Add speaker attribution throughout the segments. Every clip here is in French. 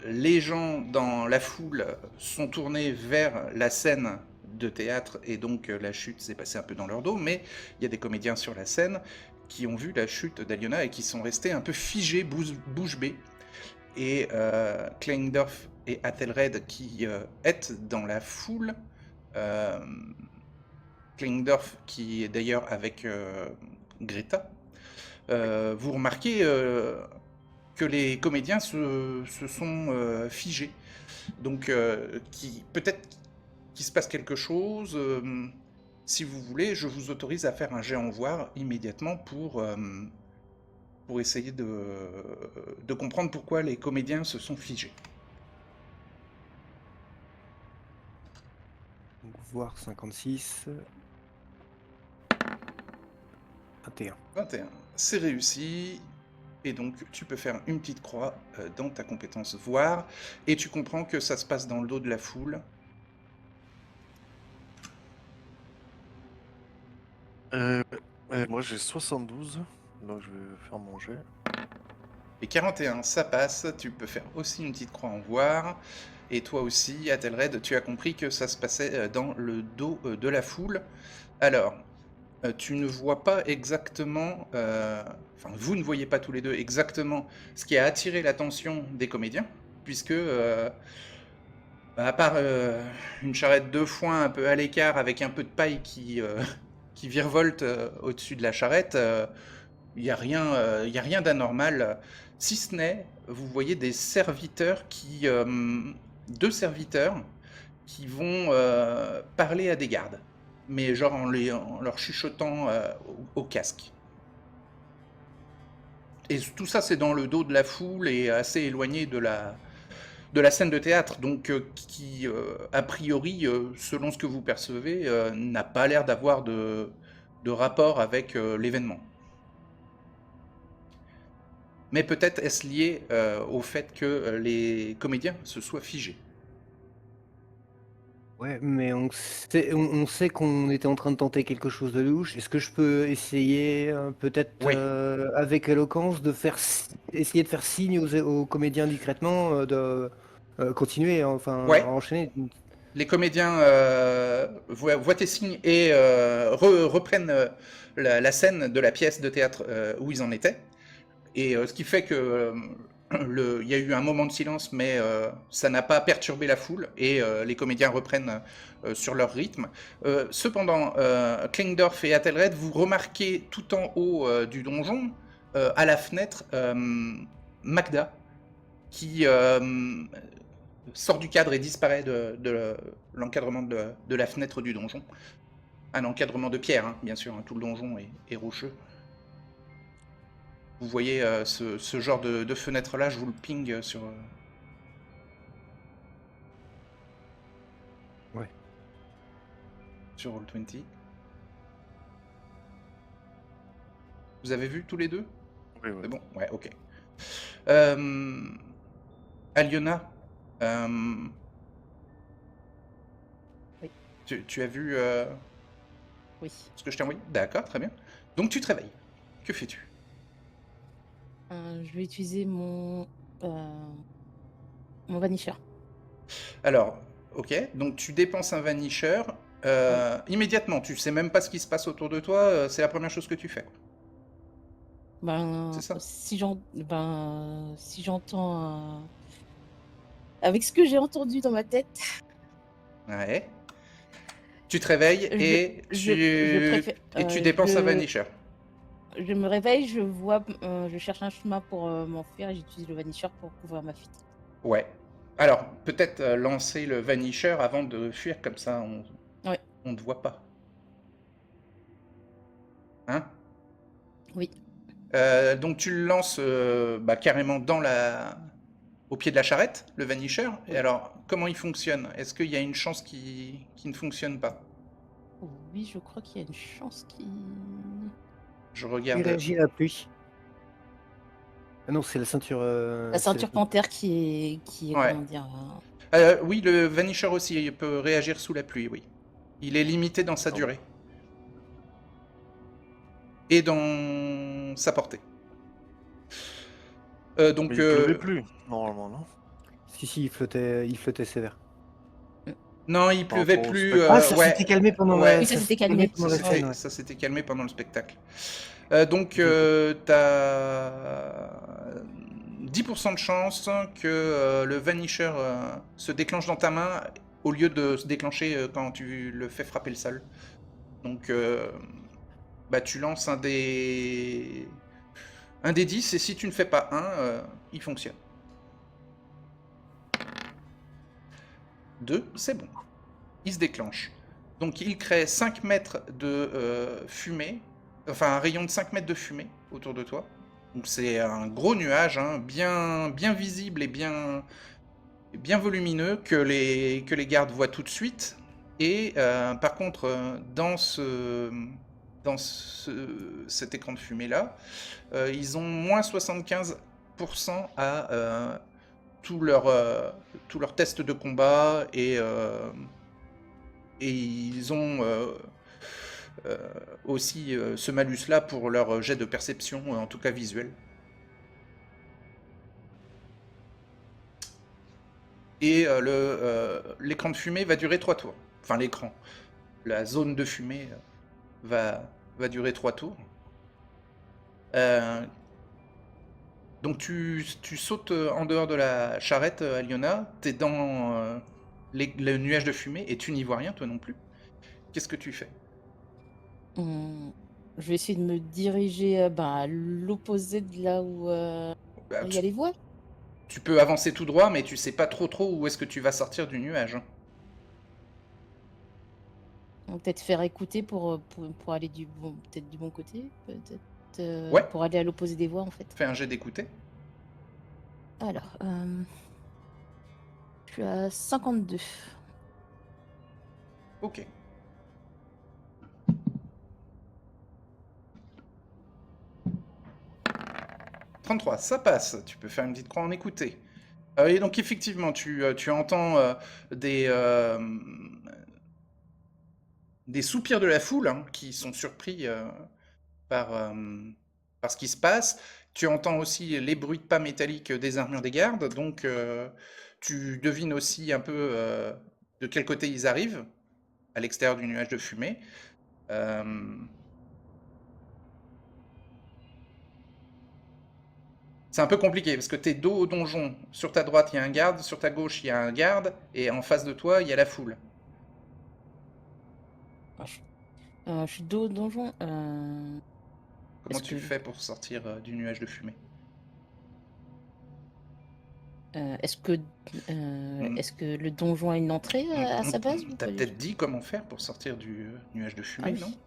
Speaker 1: les gens dans la foule sont tournés vers la scène de théâtre et donc la chute s'est passée un peu dans leur dos, mais il y a des comédiens sur la scène qui ont vu la chute d'Aliona et qui sont restés un peu figés, bouche bée. Et Kleinendorf et Athelred qui êtes dans la foule, euh, Kleinendorf qui est d'ailleurs avec Greta, vous remarquez que les comédiens se sont figés. Donc peut-être qu'il se passe quelque chose. Si vous voulez, je vous autorise à faire un jet en voir immédiatement pour essayer de comprendre pourquoi les comédiens se sont figés.
Speaker 2: Donc, voir 56. 21.
Speaker 1: 21. C'est réussi. Et donc, tu peux faire une petite croix dans ta compétence voir. Et tu comprends que ça se passe dans le dos de la foule.
Speaker 3: Moi j'ai 72, donc je vais faire mon jet.
Speaker 1: Et 41, ça passe. Tu peux faire aussi une petite croix en voir. Et toi aussi, Athelred, tu as compris que ça se passait dans le dos de la foule. Alors, tu ne vois pas exactement, enfin vous ne voyez pas tous les deux exactement ce qui a attiré l'attention des comédiens, puisque à part une charrette de foin un peu à l'écart avec un peu de paille qui virevolte au-dessus de la charrette, il n'y a rien d'anormal, si ce n'est, vous voyez des serviteurs deux serviteurs qui vont parler à des gardes, mais genre en leur chuchotant au casque. Et tout ça, c'est dans le dos de la foule et assez éloigné de la scène de théâtre, donc qui, a priori, selon ce que vous percevez, n'a pas l'air d'avoir de rapport avec l'événement. Mais peut-être est-ce lié au fait que les comédiens se soient figés.
Speaker 2: Ouais, mais on sait qu'on était en train de tenter quelque chose de louche. Est-ce que je peux essayer, peut-être
Speaker 1: Oui.
Speaker 2: avec éloquence, essayer de faire signe aux comédiens discrètement de continuer, enfin, à
Speaker 1: Ouais.
Speaker 2: enchaîner?
Speaker 1: Les comédiens voient tes signes et reprennent la scène de la pièce de théâtre où ils en étaient. Et ce qui fait que il y a eu un moment de silence, mais ça n'a pas perturbé la foule et les comédiens reprennent sur leur rythme. Cependant, Klingdorf et Athelred, vous remarquez tout en haut du donjon, à la fenêtre, Magda, qui sort du cadre et disparaît de l'encadrement de la fenêtre du donjon. Un encadrement de pierre, hein, bien sûr, hein, tout le donjon est rocheux. Vous voyez ce genre de fenêtre-là, je vous le ping
Speaker 2: Ouais.
Speaker 1: sur Roll20. Vous avez vu tous les deux?
Speaker 3: Oui, oui.
Speaker 1: C'est bon? Ouais, ok. Euh, Aliona,
Speaker 4: Oui.
Speaker 1: tu as vu
Speaker 4: Oui.
Speaker 1: ce que je t'ai envoyé? D'accord, très bien. Donc tu te réveilles. Que fais-tu?
Speaker 4: Je vais utiliser mon Vanisher.
Speaker 1: Alors, ok, donc tu dépenses un vanisher.
Speaker 4: Oui.
Speaker 1: Immédiatement, tu sais même pas ce qui se passe autour de toi, c'est la première chose que tu fais. C'est ça?
Speaker 4: Si j'entends avec ce que j'ai entendu dans ma tête,
Speaker 1: Ouais. Tu te réveilles
Speaker 4: je, je préfère,
Speaker 1: et tu dépenses un vanisher.
Speaker 4: je me réveille, je vois, je cherche un chemin pour m'enfuir et j'utilise le Vanisher pour couvrir ma fuite.
Speaker 1: Ouais. Alors, peut-être lancer le vanisher avant de fuir, comme ça
Speaker 4: Ouais.
Speaker 1: on te voit pas. Hein?
Speaker 4: Oui.
Speaker 1: Donc tu le lances carrément au pied de la charrette, le vanisher. Et
Speaker 4: Oui.
Speaker 1: alors, comment il fonctionne? Est-ce qu'il y a une chance qui ne fonctionne pas?
Speaker 4: Oui, je crois qu'il y a une chance qui.
Speaker 1: Je
Speaker 2: Il
Speaker 1: regarde.
Speaker 2: réagit à la pluie. Ah non, c'est la ceinture.
Speaker 4: La
Speaker 2: C'est la
Speaker 4: ceinture panthère qui est
Speaker 1: Ouais.
Speaker 4: comment dire.
Speaker 1: Oui, le vanisher aussi, il peut réagir sous la pluie, oui. Il est limité dans sa
Speaker 3: Pardon.
Speaker 1: durée. Et dans sa portée.
Speaker 3: Mais il pleuvait plus, normalement, non?
Speaker 2: Si, il flottait sévère.
Speaker 1: Non, il
Speaker 3: Par
Speaker 1: pleuvait
Speaker 3: rapport au
Speaker 1: plus.
Speaker 3: spectacle.
Speaker 2: Ah, ça
Speaker 1: Ouais.
Speaker 2: s'était calmé pendant
Speaker 1: Ouais,
Speaker 2: la...
Speaker 4: Oui, ça s'était calmé.
Speaker 2: calmé pendant la
Speaker 1: Ça
Speaker 2: scène, ouais.
Speaker 1: ça s'était calmé pendant le spectacle. Donc,
Speaker 2: Ok.
Speaker 1: t'as 10% de chance que le Vanisher se déclenche dans ta main au lieu de se déclencher quand tu le fais frapper le sol. Donc, bah, tu lances un des 10 et si tu ne fais pas un, il fonctionne. 2, c'est bon. Il se déclenche. Donc il crée 5 mètres de fumée, enfin un rayon de 5 mètres de fumée autour de toi. Donc c'est un gros nuage, hein, bien visible et bien volumineux que les gardes voient tout de suite. Et par contre, cet écran de fumée-là, ils ont moins 75% à tout leur test de combat et ils ont aussi ce malus-là pour leur jet de perception, en tout cas visuel. Et l'écran de fumée va durer 3 tours. Enfin, l'écran. La zone de fumée va durer 3 tours. Donc tu sautes en dehors de la charrette, Aliona. T'es dans le nuage de fumée et tu n'y vois rien, toi non plus. Qu'est-ce que tu fais?
Speaker 4: Je vais essayer de me diriger à l'opposé de là où
Speaker 1: Bah,
Speaker 4: il y a les voies.
Speaker 1: tu peux avancer tout droit, mais tu sais pas trop où est-ce que tu vas sortir du nuage. Hein.
Speaker 4: Donc, peut-être faire écouter pour aller peut-être du bon côté, peut-être
Speaker 1: Ouais,
Speaker 4: pour aller à l'opposé des voies en fait.
Speaker 1: fais un jet d'écouter.
Speaker 4: Alors, je suis à 52.
Speaker 1: Ok. 33, ça passe. Tu peux faire une petite croix en écouter. Et donc effectivement, tu entends des soupirs de la foule hein, qui sont surpris par, par ce qui se passe. Tu entends aussi les bruits de pas métalliques des armures des gardes. Donc tu devines aussi un peu de quel côté ils arrivent, à l'extérieur du nuage de fumée. C'est un peu compliqué parce que t'es dos au donjon. Sur ta droite, il y a un garde, sur ta gauche, il y a un garde, et en face de toi, il y a la foule.
Speaker 4: Je suis dos au donjon.
Speaker 1: Comment
Speaker 4: Est-ce
Speaker 1: tu
Speaker 4: que,
Speaker 1: fais pour sortir du nuage de fumée?
Speaker 4: est-ce que,
Speaker 1: Hmm.
Speaker 4: est-ce que le donjon a une entrée à sa base ou
Speaker 1: T'as
Speaker 4: pas du
Speaker 1: peut-être
Speaker 4: tout?
Speaker 1: dit comment faire pour sortir du nuage de
Speaker 4: Ah
Speaker 1: fumée, non?
Speaker 4: oui.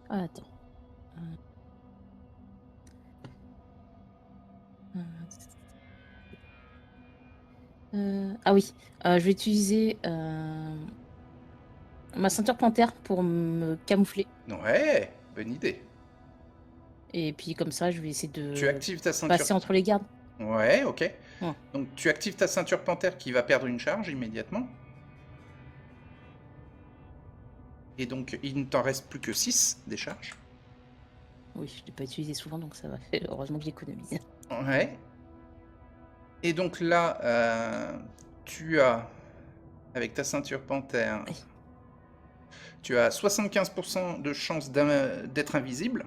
Speaker 4: Ah, attends. Ah oui. Je vais utiliser ma ceinture panthère pour me camoufler.
Speaker 1: Ouais, bonne idée.
Speaker 4: Et puis comme ça, je vais essayer
Speaker 1: Tu
Speaker 4: de
Speaker 1: actives ta ceinture.
Speaker 4: passer entre les gardes.
Speaker 1: Ouais, ok.
Speaker 4: Ouais.
Speaker 1: Donc tu actives ta ceinture panthère qui va perdre une charge immédiatement. Et donc il ne t'en reste plus que 6 des charges.
Speaker 4: Oui, je ne l'ai pas utilisé souvent, donc ça va. Heureusement que j'économise.
Speaker 1: Ouais. Et donc là, tu as, avec ta ceinture panthère,
Speaker 4: Oui.
Speaker 1: tu as 75% de chance d'être invisible.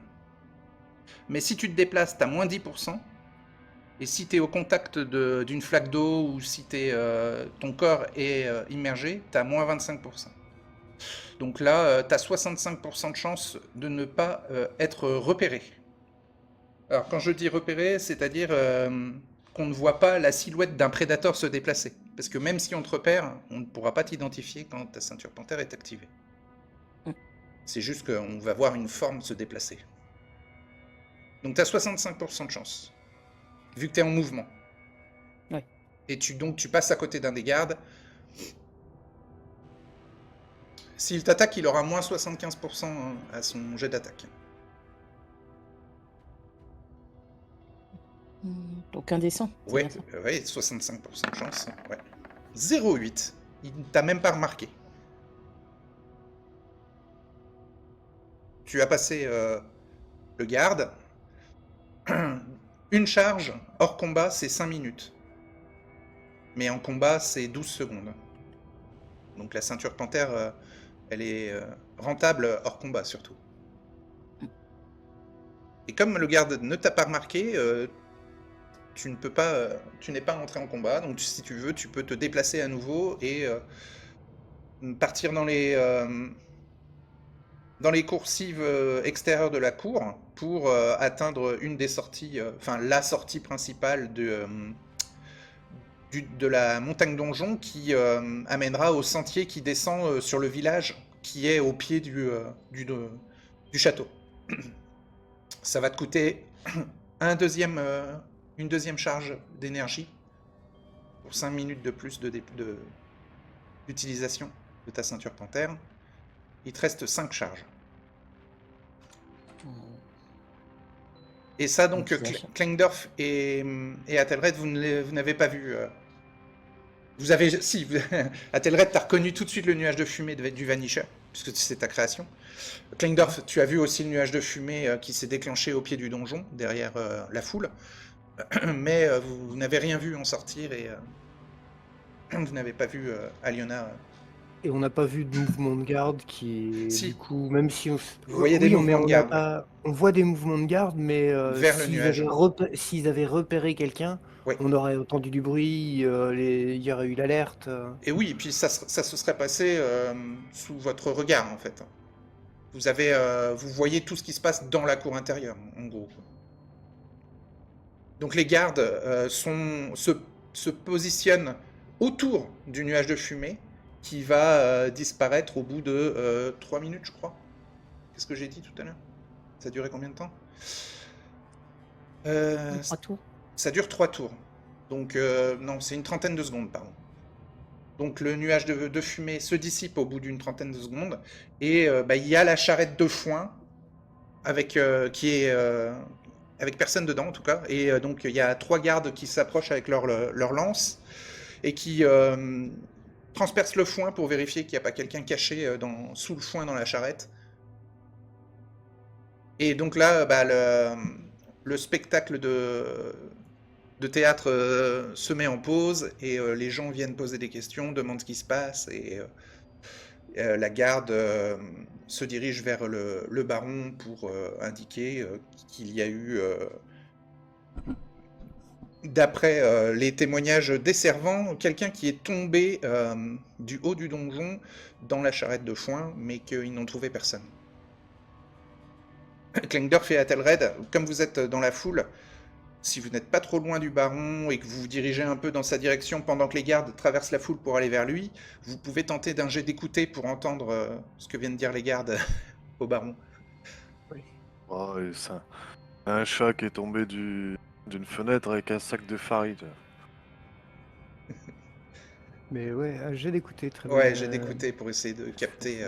Speaker 1: Mais si tu te déplaces, tu as moins 10%. Et si tu es au contact d'une flaque d'eau ou si ton corps est immergé, tu as moins 25%. Donc là, tu as 65% de chance de ne pas être repéré. Alors quand je dis repéré, c'est-à-dire qu'on ne voit pas la silhouette d'un prédateur se déplacer. Parce que même si on te repère, on ne pourra pas t'identifier quand ta ceinture panthère est activée.
Speaker 4: Mm.
Speaker 1: C'est juste qu'on va voir une forme se déplacer. Donc tu as 65% de chance, vu que tu es en mouvement.
Speaker 4: Ouais.
Speaker 1: Et tu passes à côté d'un des gardes. S'il t'attaque, il aura moins 75% à son jet d'attaque.
Speaker 4: Donc indécent. C'est
Speaker 1: Ouais,
Speaker 4: bien ça.
Speaker 1: ouais, 65% de chance. Ouais. 0,8. Il t'a même pas remarqué. Tu as passé le garde. Une charge hors combat, c'est 5 minutes. Mais en combat, c'est 12 secondes. Donc la ceinture panthère, elle est rentable hors combat surtout. Et comme le garde ne t'a pas remarqué, tu n'es pas entré en combat. Donc si tu veux, tu peux te déplacer à nouveau et partir dans les coursives extérieures de la cour pour atteindre une des sorties, la sortie principale de la montagne donjon qui amènera au sentier qui descend sur le village qui est au pied du château. Ça va te coûter une deuxième charge d'énergie pour 5 minutes de plus d'utilisation de ta ceinture panthère. Il te reste 5 charges. Et ça, donc, Klengdorf et Athelred, vous n'avez pas vu. Vous avez... Si, Athelred, t'as reconnu tout de suite le nuage de fumée du Vanisher, puisque c'est ta création. Klengdorf, tu as vu aussi le nuage de fumée qui s'est déclenché au pied du donjon, derrière la foule. Mais vous n'avez rien vu en sortir et vous n'avez pas vu Aliona.
Speaker 2: Et on n'a pas vu de mouvement de garde qui est,
Speaker 1: Si.
Speaker 2: du coup, même si on...
Speaker 1: Vous voyez des mouvements de garde,
Speaker 2: on voit des mouvements de garde, mais
Speaker 1: vers le nuage.
Speaker 2: s'ils avaient repéré quelqu'un,
Speaker 1: Oui.
Speaker 2: on aurait entendu du bruit, il y aurait eu l'alerte.
Speaker 1: Et oui, et puis ça se serait passé sous votre regard, en fait. Vous voyez tout ce qui se passe dans la cour intérieure, en gros. Donc les gardes se positionnent autour du nuage de fumée qui va disparaître au bout de 3 minutes, je crois. Qu'est-ce que j'ai dit tout à l'heure? Ça durait combien de temps
Speaker 4: 3 tours.
Speaker 1: Ça dure 3 tours. Donc, non, c'est une trentaine de secondes, pardon. Donc le nuage de fumée se dissipe au bout d'une trentaine de secondes. Et il y a la charrette de foin avec personne dedans en tout cas. Et donc il y a 3 gardes qui s'approchent avec leur lance et qui transpercent le foin pour vérifier qu'il n'y a pas quelqu'un caché sous le foin dans la charrette. Et donc là, le spectacle de théâtre se met en pause et les gens viennent poser des questions, demandent ce qui se passe et la garde se dirige vers le baron pour indiquer qu'il y a eu, d'après les témoignages des servants, quelqu'un qui est tombé du haut du donjon dans la charrette de foin, mais qu'ils n'ont trouvé personne. Klengdorf et Athelred, comme vous êtes dans la foule, si vous n'êtes pas trop loin du baron et que vous vous dirigez un peu dans sa direction pendant que les gardes traversent la foule pour aller vers lui, vous pouvez tenter d'un jet d'écouter pour entendre ce que viennent dire les gardes au baron.
Speaker 3: Oui. Oh, et ça. Un chat qui est tombé d'une fenêtre avec un sac de farine.
Speaker 2: Mais ouais, j'ai d'écouter très
Speaker 1: Ouais,
Speaker 2: bien.
Speaker 1: j'ai d'écouter pour essayer de capter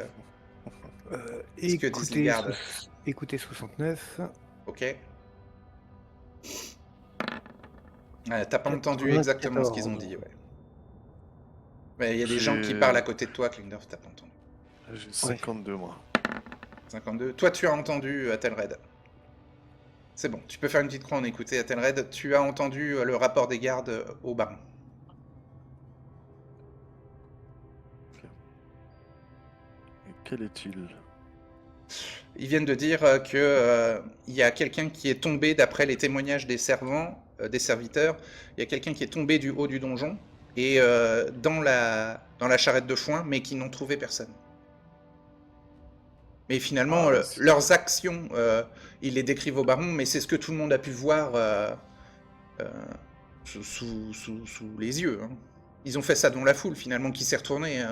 Speaker 1: ce que disent les
Speaker 2: Écoutez,
Speaker 1: gardes.
Speaker 2: écoutez 69.
Speaker 1: Ok. T'as pas entendu exactement ce qu'ils ont dit, ouais. Mais il y a des gens qui parlent à côté de toi, Klingdorf, t'as pas entendu.
Speaker 3: J'ai 52 moi.
Speaker 1: 52. Toi, tu as entendu Athelred. C'est bon, tu peux faire une petite croix en écouter Athelred. Tu as entendu le rapport des gardes au baron.
Speaker 3: Et quel est-il?
Speaker 1: Ils viennent de dire que il y a quelqu'un qui est tombé, d'après les témoignages des servants, des serviteurs, il y a quelqu'un qui est tombé du haut du donjon et dans la charrette de foin, mais qui n'ont trouvé personne. Mais finalement, leurs actions, ils les décrivent au baron, mais c'est ce que tout le monde a pu voir sous les yeux. Hein. Ils ont fait ça dans la foule, finalement, qui s'est retournée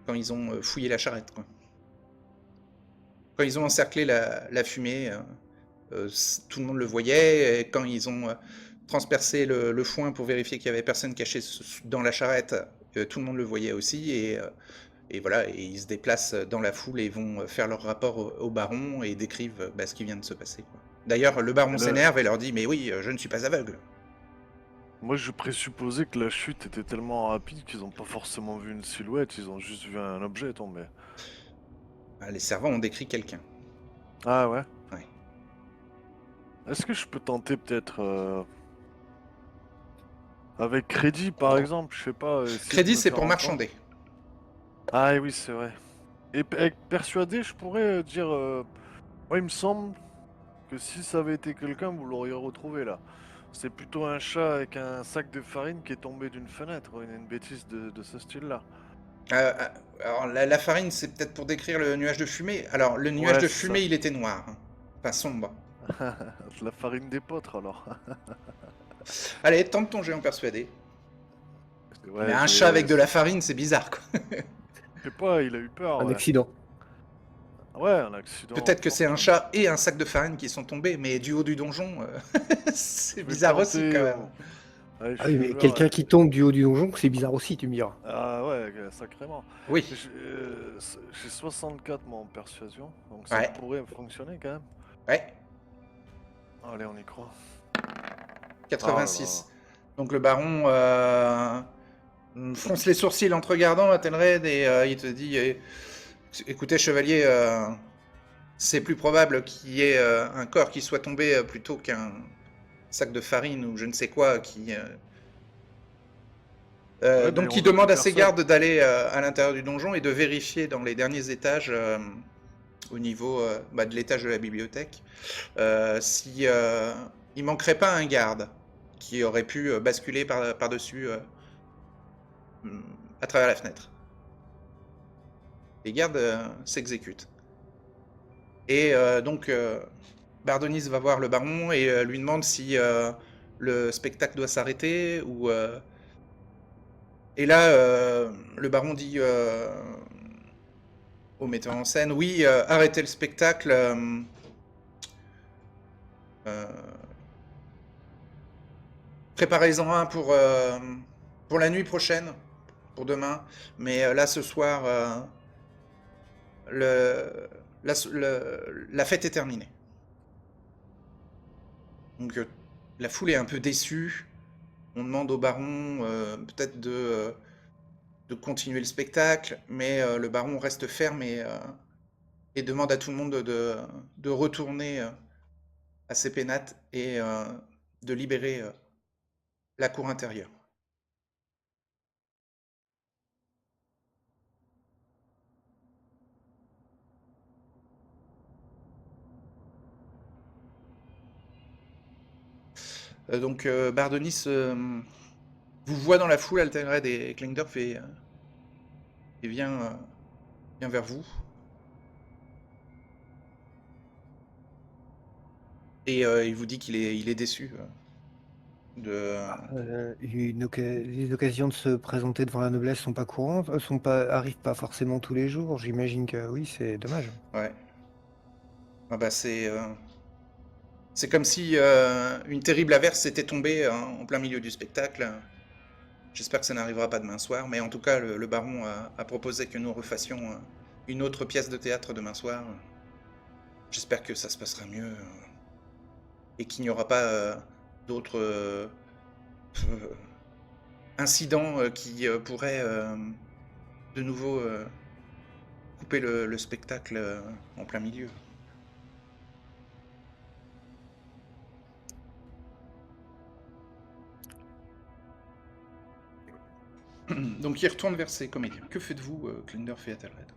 Speaker 1: quand ils ont fouillé la charrette. Quoi. Quand ils ont encerclé la fumée, tout le monde le voyait. Et quand ils ont transpercé le foin pour vérifier qu'il n'y avait personne caché dans la charrette, tout le monde le voyait aussi. Et voilà, et ils se déplacent dans la foule et vont faire leur rapport au baron et décrivent ce qui vient de se passer. D'ailleurs, le baron s'énerve et leur dit « Mais oui, je ne suis pas aveugle ».
Speaker 3: Moi, je présupposais que la chute était tellement rapide qu'ils n'ont pas forcément vu une silhouette, ils ont juste vu un objet tomber.
Speaker 1: Les servants ont décrit quelqu'un.
Speaker 3: Ah ouais?
Speaker 1: Ouais.
Speaker 3: Est-ce que je peux tenter peut-être Avec crédit, par exemple, je sais pas. essayer de
Speaker 1: Crédit,
Speaker 3: me
Speaker 1: c'est
Speaker 3: faire
Speaker 1: pour
Speaker 3: entendre.
Speaker 1: marchander.
Speaker 3: Ah oui, c'est vrai. Et avec persuadé, je pourrais dire. Moi, il me semble que si ça avait été quelqu'un, vous l'auriez retrouvé là. C'est plutôt un chat avec un sac de farine qui est tombé d'une fenêtre, une bêtise de ce style-là.
Speaker 1: Alors, la farine, c'est peut-être pour décrire le nuage de fumée. Alors, le nuage
Speaker 3: Ouais,
Speaker 1: de
Speaker 3: c'est ça.
Speaker 1: fumée, il était noir. Hein. Enfin, sombre.
Speaker 3: C'est la farine d'épeautre alors.
Speaker 1: Allez, tente ton jet en persuadé. Mais
Speaker 3: Ouais,
Speaker 1: un
Speaker 3: je
Speaker 1: chat avec
Speaker 3: vais.
Speaker 1: de la farine, c'est bizarre, quoi.
Speaker 3: Je sais pas, il a eu peur,
Speaker 2: Un
Speaker 3: ouais.
Speaker 2: accident.
Speaker 3: Ouais, un accident
Speaker 1: Peut-être que c'est un
Speaker 3: fortuit.
Speaker 1: chat et un sac de farine qui sont tombés, mais du haut du donjon, c'est
Speaker 3: Je vais
Speaker 1: bizarre aussi,
Speaker 3: tenter.
Speaker 1: quand même.
Speaker 3: Ouais, je
Speaker 2: Ah oui,
Speaker 3: suis
Speaker 2: mais
Speaker 3: joueur.
Speaker 2: quelqu'un qui tombe du haut du donjon, c'est bizarre aussi, tu me diras.
Speaker 3: Ah ouais, sacrément.
Speaker 1: Oui,
Speaker 3: J'ai 64 moi en persuasion, donc ça
Speaker 1: ouais,
Speaker 3: pourrait fonctionner quand même.
Speaker 1: ouais.
Speaker 3: Allez, on y croit. Oh là là.
Speaker 1: 86. Donc le baron fronce les sourcils en te regardant, Athelred, et il te dit écoutez, chevalier, c'est plus probable qu'il y ait un corps qui soit tombé plutôt qu'un sac de farine ou je ne sais quoi qui.
Speaker 3: Ouais, mais
Speaker 1: Donc
Speaker 3: on
Speaker 1: il
Speaker 3: veut plus
Speaker 1: demande à
Speaker 3: faire
Speaker 1: ses
Speaker 3: ça.
Speaker 1: gardes d'aller à l'intérieur du donjon et de vérifier dans les derniers étages au niveau de l'étage de la bibliothèque si il manquerait pas un garde qui aurait pu basculer par-dessus à travers la fenêtre. Les gardes s'exécutent. Et donc Bardonis va voir le baron et lui demande si le spectacle doit s'arrêter ou et là le baron dit au metteur en scène oui, arrêtez le spectacle. Euh, Préparez-en un pour la nuit prochaine, pour demain. Mais là, ce soir, la fête est terminée. Donc la foule est un peu déçue. On demande au baron peut-être de continuer le spectacle, mais le baron reste ferme et demande à tout le monde de retourner à ses pénates et de libérer la cour intérieure. Donc Bardonis vous voit dans la foule, Altenred et Klingdorf, et vient vers vous. Et il vous dit qu'il est déçu de...
Speaker 2: Les occasions de se présenter devant la noblesse sont pas courantes, arrivent pas forcément tous les jours. J'imagine que oui, c'est dommage.
Speaker 1: Ouais. Ah bah c'est comme si une terrible averse s'était tombée en plein milieu du spectacle. J'espère que ça n'arrivera pas demain soir, mais en tout cas, le baron a proposé que nous refassions une autre pièce de théâtre demain soir. J'espère que ça se passera mieux et qu'il n'y aura pas d'autres incidents qui pourraient de nouveau couper le spectacle en plein milieu. Donc il retourne vers ses comédiens. Que faites-vous, Klingdorf et Athelred?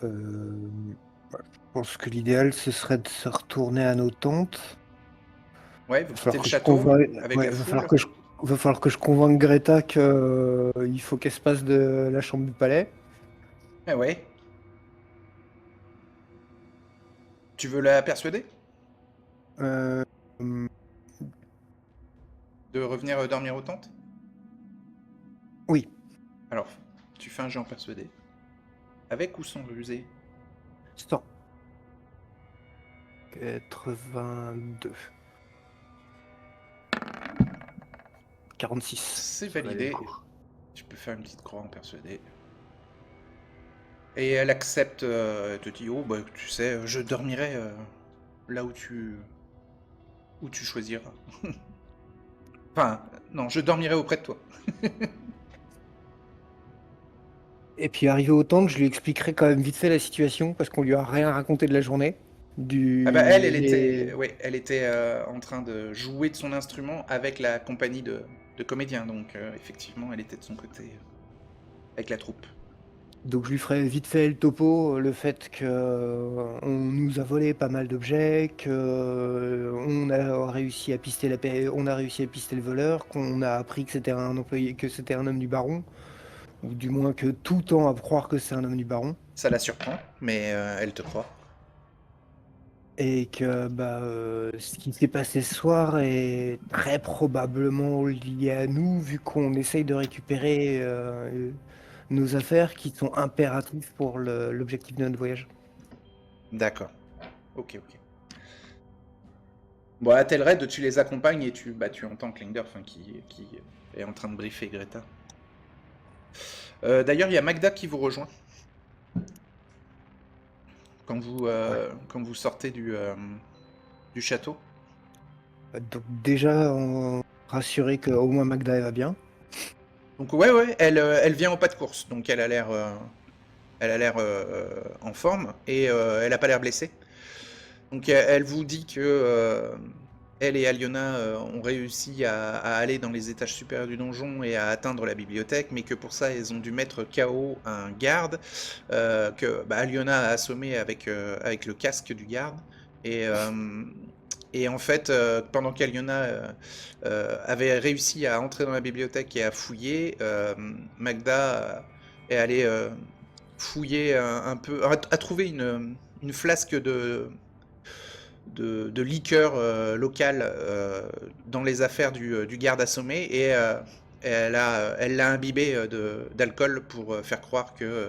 Speaker 2: Je pense que l'idéal, ce serait de se retourner à nos tentes.
Speaker 1: Ouais, vous
Speaker 2: Va
Speaker 1: quittez
Speaker 2: falloir
Speaker 1: le
Speaker 2: que je
Speaker 1: château
Speaker 2: convainc-
Speaker 1: avec
Speaker 2: ouais,
Speaker 1: la foule.
Speaker 2: va falloir que je convainque Greta que il faut qu'elle se passe de la chambre du palais.
Speaker 1: Ah ouais. Tu veux la persuader
Speaker 2: Euh, hum,
Speaker 1: de revenir dormir aux tentes?
Speaker 2: oui,
Speaker 1: Alors, tu fais un jet en persuadé. Avec ou sans rusé?
Speaker 2: 182. 46.
Speaker 1: C'est
Speaker 2: Ça valait le
Speaker 1: validé.
Speaker 2: coup.
Speaker 1: Tu peux faire une petite croix en persuadé. Et elle accepte, elle te dit, oh bah tu sais, je dormirai là où tu choisiras. Enfin, non, je dormirai auprès de toi.
Speaker 2: Et puis arrivé au temple, je lui expliquerai quand même vite fait la situation parce qu'on lui a rien raconté de la journée.
Speaker 1: Ah bah elle
Speaker 2: les-
Speaker 1: était, ouais, elle était en train de jouer de son instrument avec la compagnie de comédiens, donc effectivement, elle était de son côté avec la troupe.
Speaker 2: Donc je lui ferai vite fait le topo, le fait que on nous a volé pas mal d'objets, que on a réussi à pister on a réussi à pister le voleur, qu'on a appris que c'était un employé, que c'était un homme du baron, ou du moins que tout tend à croire que c'est un homme du baron,
Speaker 1: Ça la surprend, mais elle te croit.
Speaker 2: et que ce qui s'est passé ce soir est très probablement lié à nous, vu qu'on essaye de récupérer nos affaires qui sont impératives pour l'objectif de notre voyage.
Speaker 1: D'accord. Ok, ok. Bon, à Telred, tu les accompagnes et tu entends Klingdorf qui est en train de briefer Greta. D'ailleurs, il y a Magda qui vous rejoint quand vous sortez du château.
Speaker 2: Donc déjà, on rassuré qu'au moins Magda elle va bien.
Speaker 1: Donc ouais, elle vient au pas de course, donc elle a l'air en forme et elle a pas l'air blessée. Donc elle vous dit que elle et Aliona ont réussi à aller dans les étages supérieurs du donjon et à atteindre la bibliothèque, mais que pour ça elles ont dû mettre KO un garde, que Aliona a assommé avec le casque du garde. Et, euh, et en fait, pendant qu'Aliona avait réussi à entrer dans la bibliothèque et à fouiller, Magda est allée fouiller un peu, a trouvé une flasque de liqueur locale dans les affaires du garde assommé et elle l'a imbibé d'alcool pour faire croire que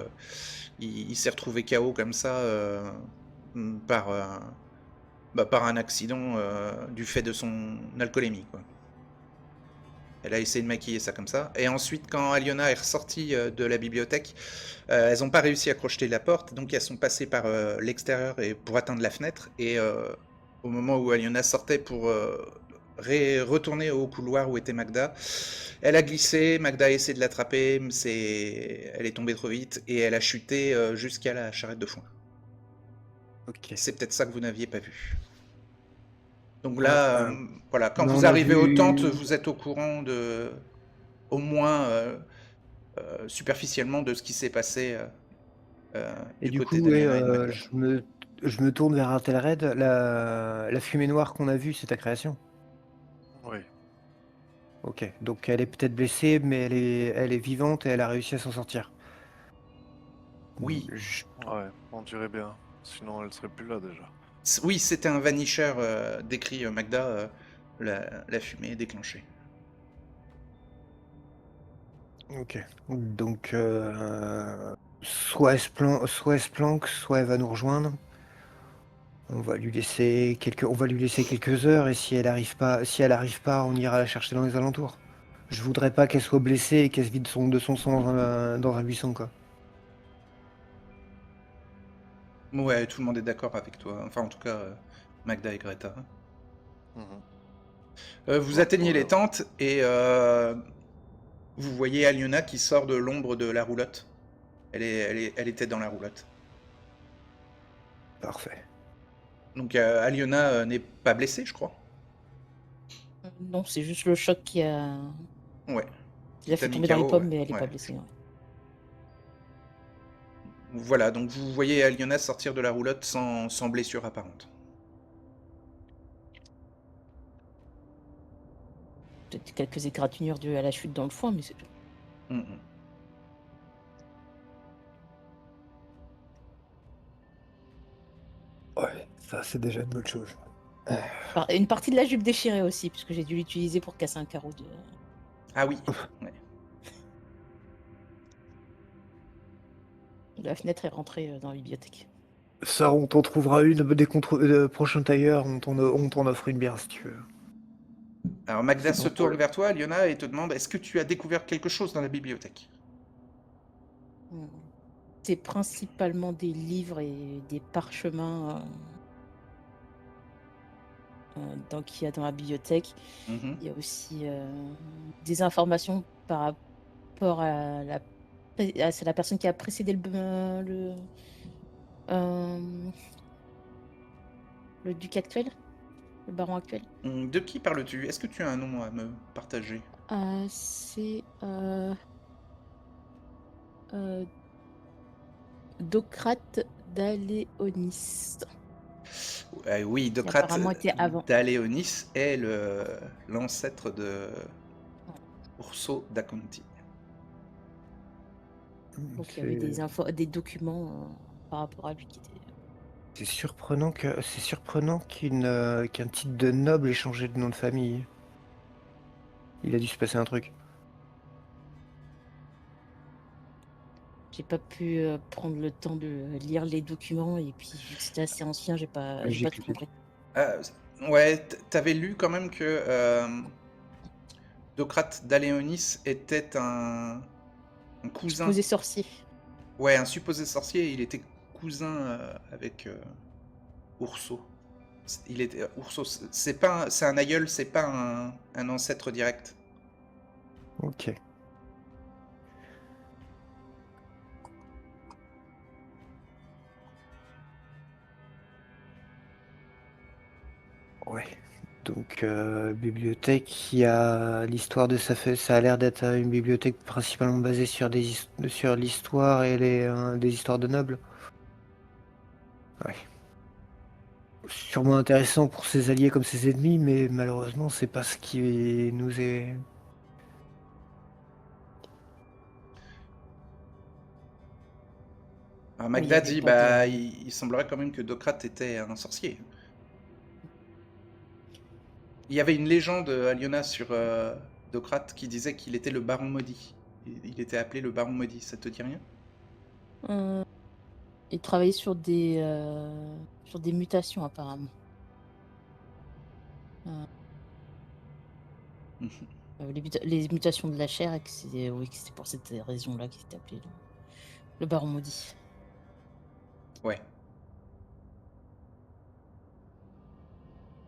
Speaker 1: il s'est retrouvé KO comme ça par, par un accident du fait de son alcoolémie, quoi. Elle a essayé de maquiller ça comme ça. Et ensuite, quand Aliona est ressortie de la bibliothèque, elles n'ont pas réussi à crocheter la porte, donc elles sont passées par l'extérieur et pour atteindre la fenêtre. Et au moment où Aliona sortait pour retourner au couloir où était Magda, elle a glissé, Magda a essayé de l'attraper, elle est tombée trop vite et elle a chuté jusqu'à la charrette de foin.
Speaker 2: Ok.
Speaker 1: C'est peut-être ça que vous n'aviez pas vu. Donc
Speaker 2: Ouais,
Speaker 1: là, voilà, quand
Speaker 2: mais
Speaker 1: vous
Speaker 2: on a
Speaker 1: arrivez aux tentes,
Speaker 2: vu.
Speaker 1: vous êtes au courant au moins superficiellement de ce qui s'est passé
Speaker 2: Et
Speaker 1: du
Speaker 2: du
Speaker 1: côté
Speaker 2: coup, ouais,
Speaker 1: d'Aliona et de Magda.
Speaker 2: je me tourne vers Athelred. La fumée noire qu'on a vue, c'est ta création.
Speaker 3: Oui.
Speaker 2: Ok. Donc elle est peut-être blessée, mais elle est vivante et elle a réussi à s'en sortir.
Speaker 1: Oui,
Speaker 2: Je-
Speaker 3: Ouais, on dirait bien. Sinon, elle serait plus là déjà.
Speaker 1: oui, c'était un vanisher, décrit Magda, la fumée est déclenchée.
Speaker 2: Ok. Donc soit soit elle se planque, soit elle va nous rejoindre. On va lui laisser quelques heures et si elle arrive pas, on ira la chercher dans les alentours. Je voudrais pas qu'elle soit blessée et qu'elle se vide de son sang dans un buisson, quoi.
Speaker 1: Ouais, tout le monde est d'accord avec toi. Enfin, en tout cas, Magda et Greta.
Speaker 3: Mhm.
Speaker 1: Vous
Speaker 3: Pas de
Speaker 1: atteignez les
Speaker 3: problème.
Speaker 1: tentes et vous voyez Aliona qui sort de l'ombre de la roulotte. Elle était dans la roulotte.
Speaker 2: Parfait.
Speaker 1: Donc Aliona n'est pas blessée, je crois.
Speaker 4: Non, c'est juste le choc
Speaker 1: Ouais.
Speaker 4: qui
Speaker 1: Qui
Speaker 4: l'a
Speaker 1: t'a
Speaker 4: fait
Speaker 1: mis
Speaker 4: tomber dans les
Speaker 1: KO,
Speaker 4: pommes,
Speaker 1: ouais.
Speaker 4: mais elle est
Speaker 1: Ouais.
Speaker 4: pas blessée. Ouais.
Speaker 1: Voilà, donc vous voyez Aliona sortir de la roulotte sans blessure apparente.
Speaker 4: Peut-être quelques égratignures dues à la chute dans le foin, mais c'est tout.
Speaker 1: Mm.
Speaker 2: Ouais, ça c'est déjà une bonne chose.
Speaker 4: Une partie de la jupe déchirée aussi, puisque j'ai dû l'utiliser pour casser un carreau
Speaker 1: Ah oui. Ouais.
Speaker 4: de la fenêtre et rentrer dans la bibliothèque.
Speaker 2: Ça, on t'en trouvera une des prochains tailleurs, on t'en offre une bière si tu veux.
Speaker 1: Alors Magda
Speaker 2: C'est
Speaker 1: se
Speaker 2: pas un
Speaker 1: tourne
Speaker 2: problème.
Speaker 1: vers toi, Aliona, et te demande est-ce que tu as découvert quelque chose dans la bibliothèque?
Speaker 4: Hmm. C'est principalement des livres et des parchemins qu'il y a dans la bibliothèque.
Speaker 1: Mhm.
Speaker 4: Il y a aussi des informations par rapport c'est la personne qui a précédé euh, Le duc actuel? Le baron actuel?
Speaker 1: De qui parles-tu? Est-ce que tu as un nom à me partager?
Speaker 4: C'est Docrate d'Aléonis,
Speaker 1: Oui,
Speaker 4: qui
Speaker 1: Docrate
Speaker 4: apparemment était avant.
Speaker 1: d'Aléonis est l'ancêtre de Urso d'Aconti.
Speaker 4: Donc il y avait des documents par rapport à lui qui étaient.
Speaker 2: C'est surprenant qu'un titre de noble ait changé de nom de famille. Il a dû se passer un truc.
Speaker 4: J'ai pas pu prendre le temps de lire les documents et puis vu que c'était assez ancien, j'ai pas
Speaker 2: J'ai
Speaker 4: tout
Speaker 2: cliqué.
Speaker 4: compris.
Speaker 1: Ouais, t'avais lu quand même que Docrate d'Aléonis était un cousin.
Speaker 4: Supposé sorcier.
Speaker 1: Ouais, un supposé sorcier. Il était cousin avec Urso. Il était Urso. C'est un aïeul, c'est pas un ancêtre direct.
Speaker 2: Ok. Ouais. Donc, bibliothèque, il y a l'histoire de ça a l'air d'être une bibliothèque principalement basée sur sur l'histoire et des histoires de nobles. Ouais. Sûrement intéressant pour ses alliés comme ses ennemis, mais malheureusement, c'est pas ce qui nous est.
Speaker 1: Alors,
Speaker 4: Oui, il y
Speaker 1: Magda
Speaker 4: avait
Speaker 1: dit,
Speaker 4: pas de.
Speaker 1: il semblerait quand même que Docrate était un sorcier. Il y avait une légende à Lyona sur Docrate qui disait qu'il était le baron maudit. Il était appelé le baron maudit, ça te dit rien?
Speaker 4: Il travaillait sur des mutations apparemment. Les mutations de la chair et que c'est pour cette raison-là qu'il s'était appelé le baron maudit.
Speaker 1: Ouais.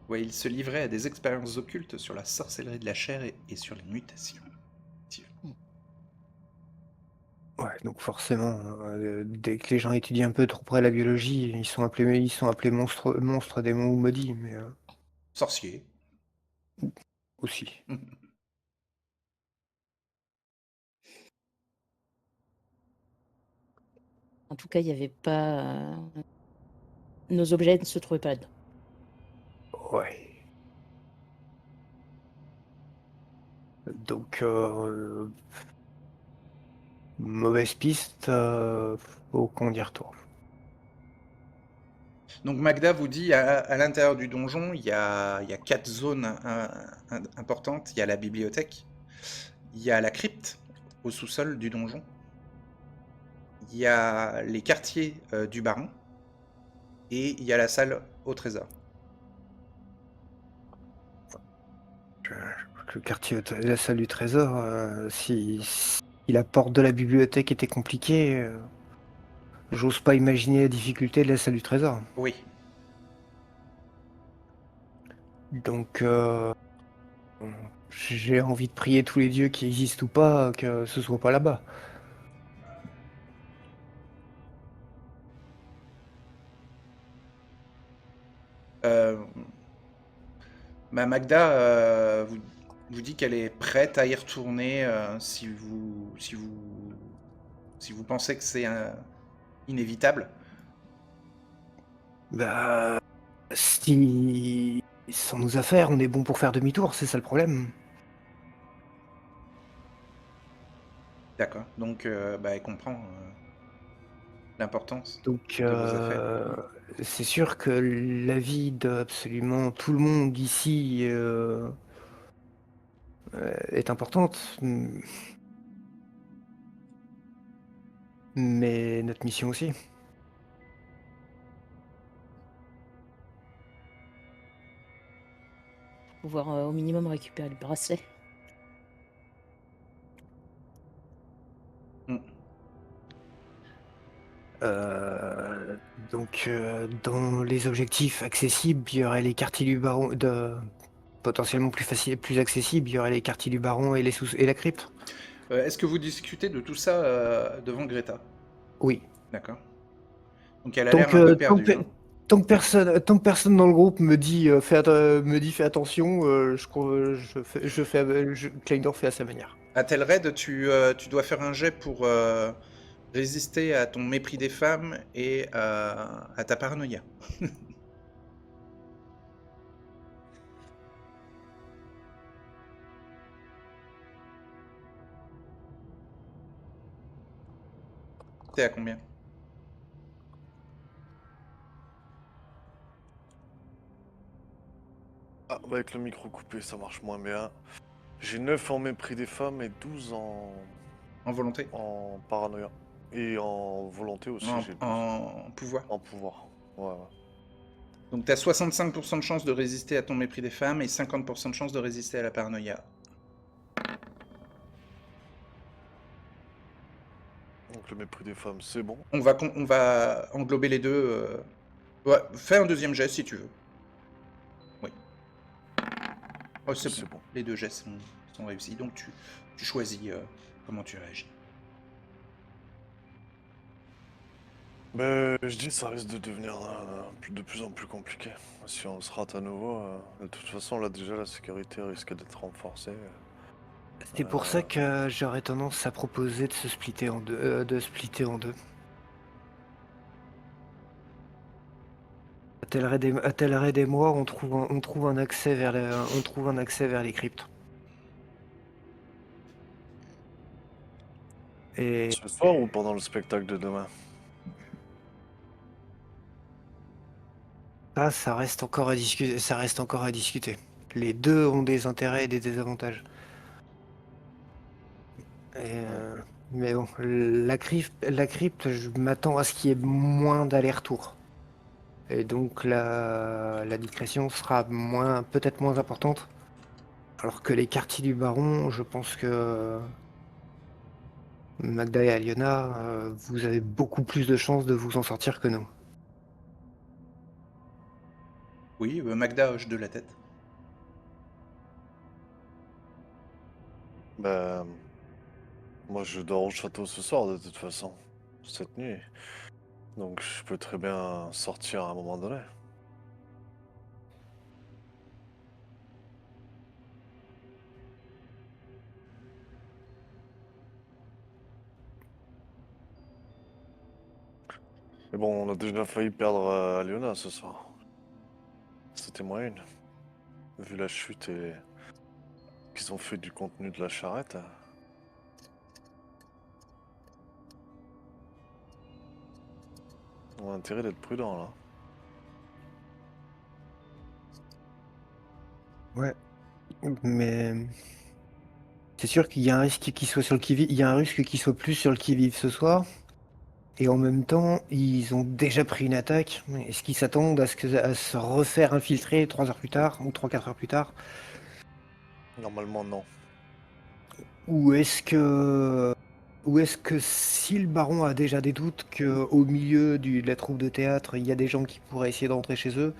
Speaker 1: Ouais, il se livrait à des expériences occultes sur la sorcellerie de la chair et sur les mutations.
Speaker 2: Ouais, donc forcément, dès que les gens étudient un peu trop près la biologie, ils sont appelés monstres, démons ou maudits, mais
Speaker 1: Sorcier.
Speaker 2: aussi.
Speaker 4: En tout cas, il n'y avait pas. Nos objets ne se trouvaient pas là-dedans.
Speaker 2: Ouais. Donc, mauvaise piste, faut qu'on y retourne.
Speaker 1: Donc Magda vous dit, à l'intérieur du donjon, il y a 4 zones importantes. Il y a la bibliothèque, il y a la crypte au sous-sol du donjon, il y a les quartiers du baron, et il y a la salle au trésor.
Speaker 2: Le quartier, la salle du trésor, si la porte de la bibliothèque était compliquée, j'ose pas imaginer la difficulté de la salle du trésor.
Speaker 1: Oui.
Speaker 2: Donc, j'ai envie de prier tous les dieux qui existent ou pas, que ce soit pas là-bas.
Speaker 1: Magda vous dit qu'elle est prête à y retourner si vous pensez que c'est inévitable.
Speaker 2: Bah, si sans nos affaires, on est bon pour faire demi-tour, c'est ça le problème.
Speaker 1: D'accord. Donc, elle comprend l'importance
Speaker 2: Donc,
Speaker 1: de vos affaires.
Speaker 2: c'est sûr que l'avis d'absolument tout le monde ici est importante, mais notre mission aussi.
Speaker 4: Pouvoir au minimum récupérer le bracelet.
Speaker 2: Donc, dans les objectifs accessibles, il y aurait les quartiers du baron, potentiellement plus accessibles, il y aurait les quartiers du baron et la crypte.
Speaker 1: Est-ce que vous discutez de tout ça devant Greta?
Speaker 2: Oui.
Speaker 1: D'accord. Donc elle a l'air un peu perdue.
Speaker 2: Tant que personne dans le groupe me dit fais attention, Kleindor fait à sa manière.
Speaker 1: Athelred, tu dois faire un jet pour résister à ton mépris des femmes et à ta paranoïa. T'es à combien?
Speaker 3: Ah, bah avec le micro coupé, ça marche moins bien. J'ai 9 en mépris des femmes et 12
Speaker 1: En volonté?
Speaker 3: en paranoïa. Et en volonté aussi,
Speaker 1: En,
Speaker 3: j'ai 12.
Speaker 1: en pouvoir.
Speaker 3: En pouvoir. Ouais, ouais.
Speaker 1: Donc t'as 65% de chance de résister à ton mépris des femmes et 50% de chance de résister à la paranoïa.
Speaker 3: Donc le mépris des femmes, c'est bon.
Speaker 1: On va englober les deux. Ouais, fais un deuxième jet si tu veux. Oui. Oh, c'est
Speaker 3: C'est
Speaker 1: bon.
Speaker 3: bon.
Speaker 1: Les deux jets sont réussis. Donc tu choisis comment tu réagis.
Speaker 3: Mais je dis ça risque de devenir de plus en plus compliqué. Si on se rate à nouveau, de toute façon là déjà la sécurité risque d'être renforcée.
Speaker 2: C'est pour ça que j'aurais tendance à proposer de se splitter en deux. Athelred et moi, on trouve un accès vers les cryptes. Et
Speaker 3: Ce soir ou pendant le spectacle de demain?
Speaker 2: ça reste encore à discuter. Les deux ont des intérêts et des désavantages. Mais bon, la crypte, je m'attends à ce qu'il y ait moins d'aller-retour. Et donc la discrétion sera peut-être moins importante. Alors que les quartiers du baron, je pense que Magda et Aliona, vous avez beaucoup plus de chances de vous en sortir que nous.
Speaker 1: Oui, Magda hoche de la tête.
Speaker 3: Ben, moi je dors au château ce soir de toute façon, cette nuit. Donc je peux très bien sortir à un moment donné. Mais bon, on a déjà failli perdre Aliona ce soir. C'était moyen. Vu la chute et qu'ils ont fait du contenu de la charrette. On a intérêt d'être prudent là.
Speaker 2: Ouais. Mais c'est sûr qu'il y a un risque qu'il soit sur le qui-vive. Il y a un risque qu'il soit plus sur le qui-vive ce soir. Et en même temps, ils ont déjà pris une attaque. Est-ce qu'ils s'attendent à se refaire infiltrer 3 heures plus tard ou 3-4 heures plus tard?
Speaker 3: Normalement non.
Speaker 2: Ou est-ce que si le baron a déjà des doutes qu'au milieu de la troupe de théâtre, il y a des gens qui pourraient essayer d'entrer chez eux,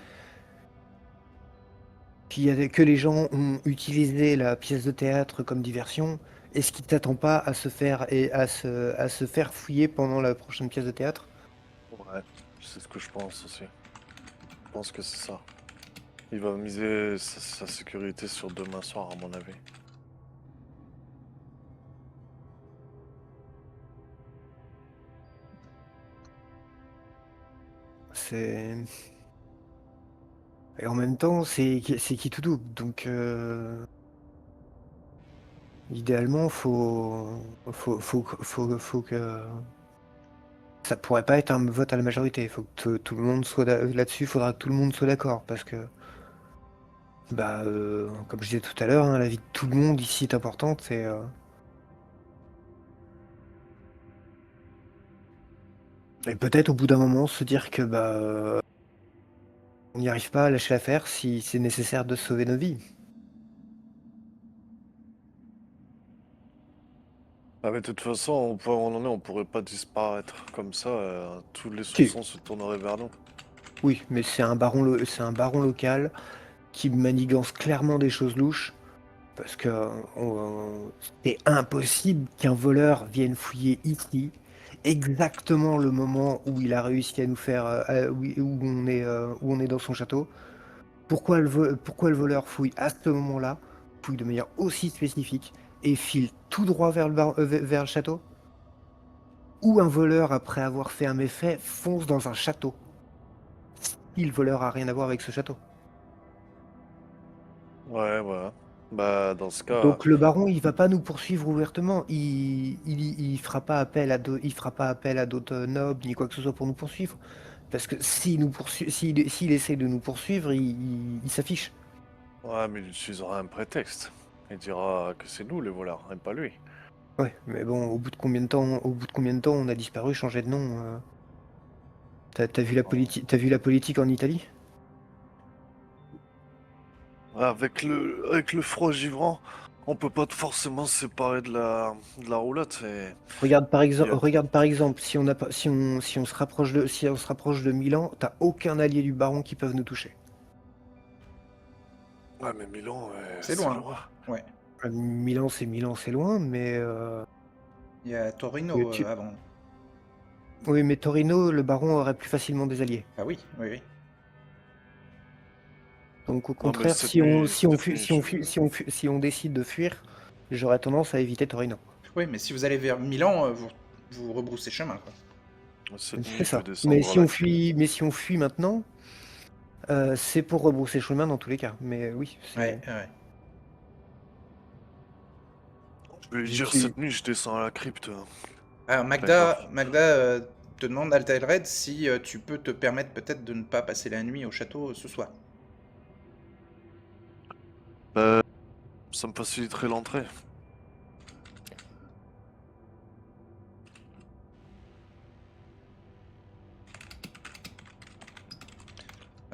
Speaker 2: que les gens ont utilisé la pièce de théâtre comme diversion, est-ce qu'il t'attend pas à se faire fouiller pendant la prochaine pièce de théâtre?
Speaker 3: Ouais, c'est ce que je pense aussi. Je pense que c'est ça. Il va miser sa sécurité sur demain soir à mon avis.
Speaker 2: C'est Et en même temps, c'est qui tout double. Donc, idéalement, faut que ça pourrait pas être un vote à la majorité. Il faut que tout le monde soit là-dessus. Il faudra que tout le monde soit d'accord parce que, comme je disais tout à l'heure, hein, la vie de tout le monde ici est importante. Et peut-être au bout d'un moment se dire que on n'y arrive pas à lâcher l'affaire si c'est nécessaire de sauver nos vies.
Speaker 3: Ah mais de toute façon, au point où on en est, on pourrait pas disparaître comme ça. Tous les
Speaker 2: Si.
Speaker 3: soupçons se tourneraient vers nous.
Speaker 2: Oui, mais c'est un baron local qui manigance clairement des choses louches. Parce que c'est impossible qu'un voleur vienne fouiller ici exactement le moment où il a réussi à nous faire, où on est dans son château. Pourquoi pourquoi le voleur fouille à ce moment-là, fouille de manière aussi spécifique et file tout droit vers le château? Ou un voleur, après avoir fait un méfait, fonce dans un château? Si le voleur a rien à voir avec ce château.
Speaker 3: Ouais, voilà. Bah, dans ce cas,
Speaker 2: Donc le baron, il va pas nous poursuivre ouvertement. Il fera pas appel il fera pas appel à d'autres nobles ni quoi que ce soit pour nous poursuivre. Parce que s'il essaie de nous poursuivre, il s'affiche.
Speaker 3: ouais, mais il utilisera un prétexte. Il dira que c'est nous les voleurs, et pas lui.
Speaker 2: Ouais, mais bon, au bout de combien de temps on a disparu, changé de nom? T'as vu la politique en Italie?
Speaker 3: Avec le froid givrant, on peut pas forcément se séparer de la roulotte. Et il y a-
Speaker 2: Regarde par exemple, si on se rapproche de Milan, t'as aucun allié du baron qui peuvent nous toucher.
Speaker 3: Ouais, mais Milan, ouais,
Speaker 1: C'est
Speaker 3: c'est
Speaker 1: loin.
Speaker 3: loin.
Speaker 1: Ouais.
Speaker 2: Milan, c'est loin, mais
Speaker 1: Il y a Torino
Speaker 2: tu-
Speaker 1: avant.
Speaker 2: oui, mais Torino, le baron aurait plus facilement des alliés.
Speaker 1: Ah oui, oui, oui.
Speaker 2: Donc au
Speaker 3: Non, mais
Speaker 2: contraire,
Speaker 3: cette nuit,
Speaker 2: si on décide de fuir, j'aurais tendance à éviter Torino.
Speaker 1: Oui, mais si vous allez vers Milan, vous rebroussez chemin, quoi.
Speaker 3: cette nuit,
Speaker 2: C'est
Speaker 3: je vais
Speaker 2: ça. Mais
Speaker 3: descendre à la crypte.
Speaker 2: si on fuit maintenant, c'est pour rebrousser chemin dans tous les cas. Mais oui,
Speaker 1: Ouais, ouais.
Speaker 3: Je vais lui dire
Speaker 2: Tu-
Speaker 3: cette nuit, je descends à la crypte.
Speaker 1: Alors Magda te demande Altaelred si tu peux te permettre peut-être de ne pas passer la nuit au château ce soir.
Speaker 3: Ça me faciliterait l'entrée.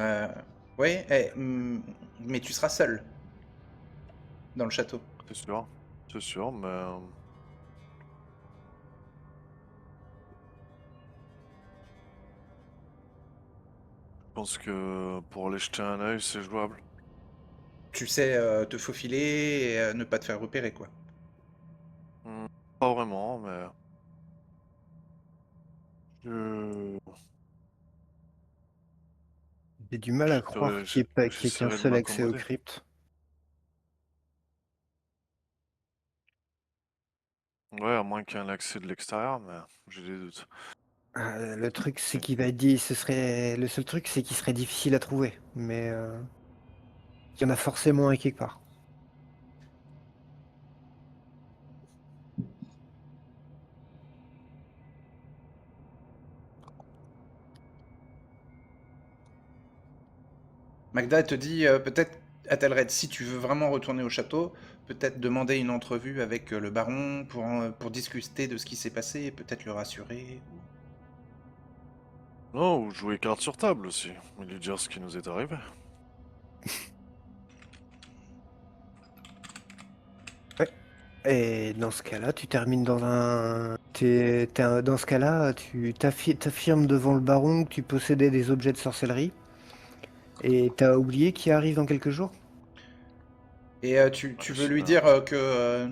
Speaker 1: Euh, ouais, mais tu seras seul dans le château.
Speaker 3: C'est sûr, mais je pense que pour aller jeter un œil, c'est jouable.
Speaker 1: Tu sais te faufiler et ne pas te faire repérer, quoi.
Speaker 3: Pas vraiment, mais je
Speaker 2: J'ai du mal à croire qu'il y ait qu'un
Speaker 3: j'essaierai de
Speaker 2: seul accès aux
Speaker 3: m'accommoder.
Speaker 2: cryptes.
Speaker 3: Ouais, à moins qu'il y ait un accès de l'extérieur, mais j'ai des doutes.
Speaker 2: Le truc, c'est qu'il va dire, le seul truc, c'est qu'il serait difficile à trouver. Mais il y en a forcément un quelque part.
Speaker 1: Magda elle te dit peut-être Athelred, si tu veux vraiment retourner au château, peut-être demander une entrevue avec le baron pour discuter de ce qui s'est passé et peut-être le rassurer.
Speaker 3: Non, ou jouer carte sur table aussi, et lui dire ce qui nous est arrivé.
Speaker 2: Et dans ce cas-là, tu termines dans un... Dans ce cas-là, t'affirmes devant le baron que tu possédais des objets de sorcellerie. Et t'as oublié qui arrive dans quelques jours?
Speaker 1: Et tu veux lui dire que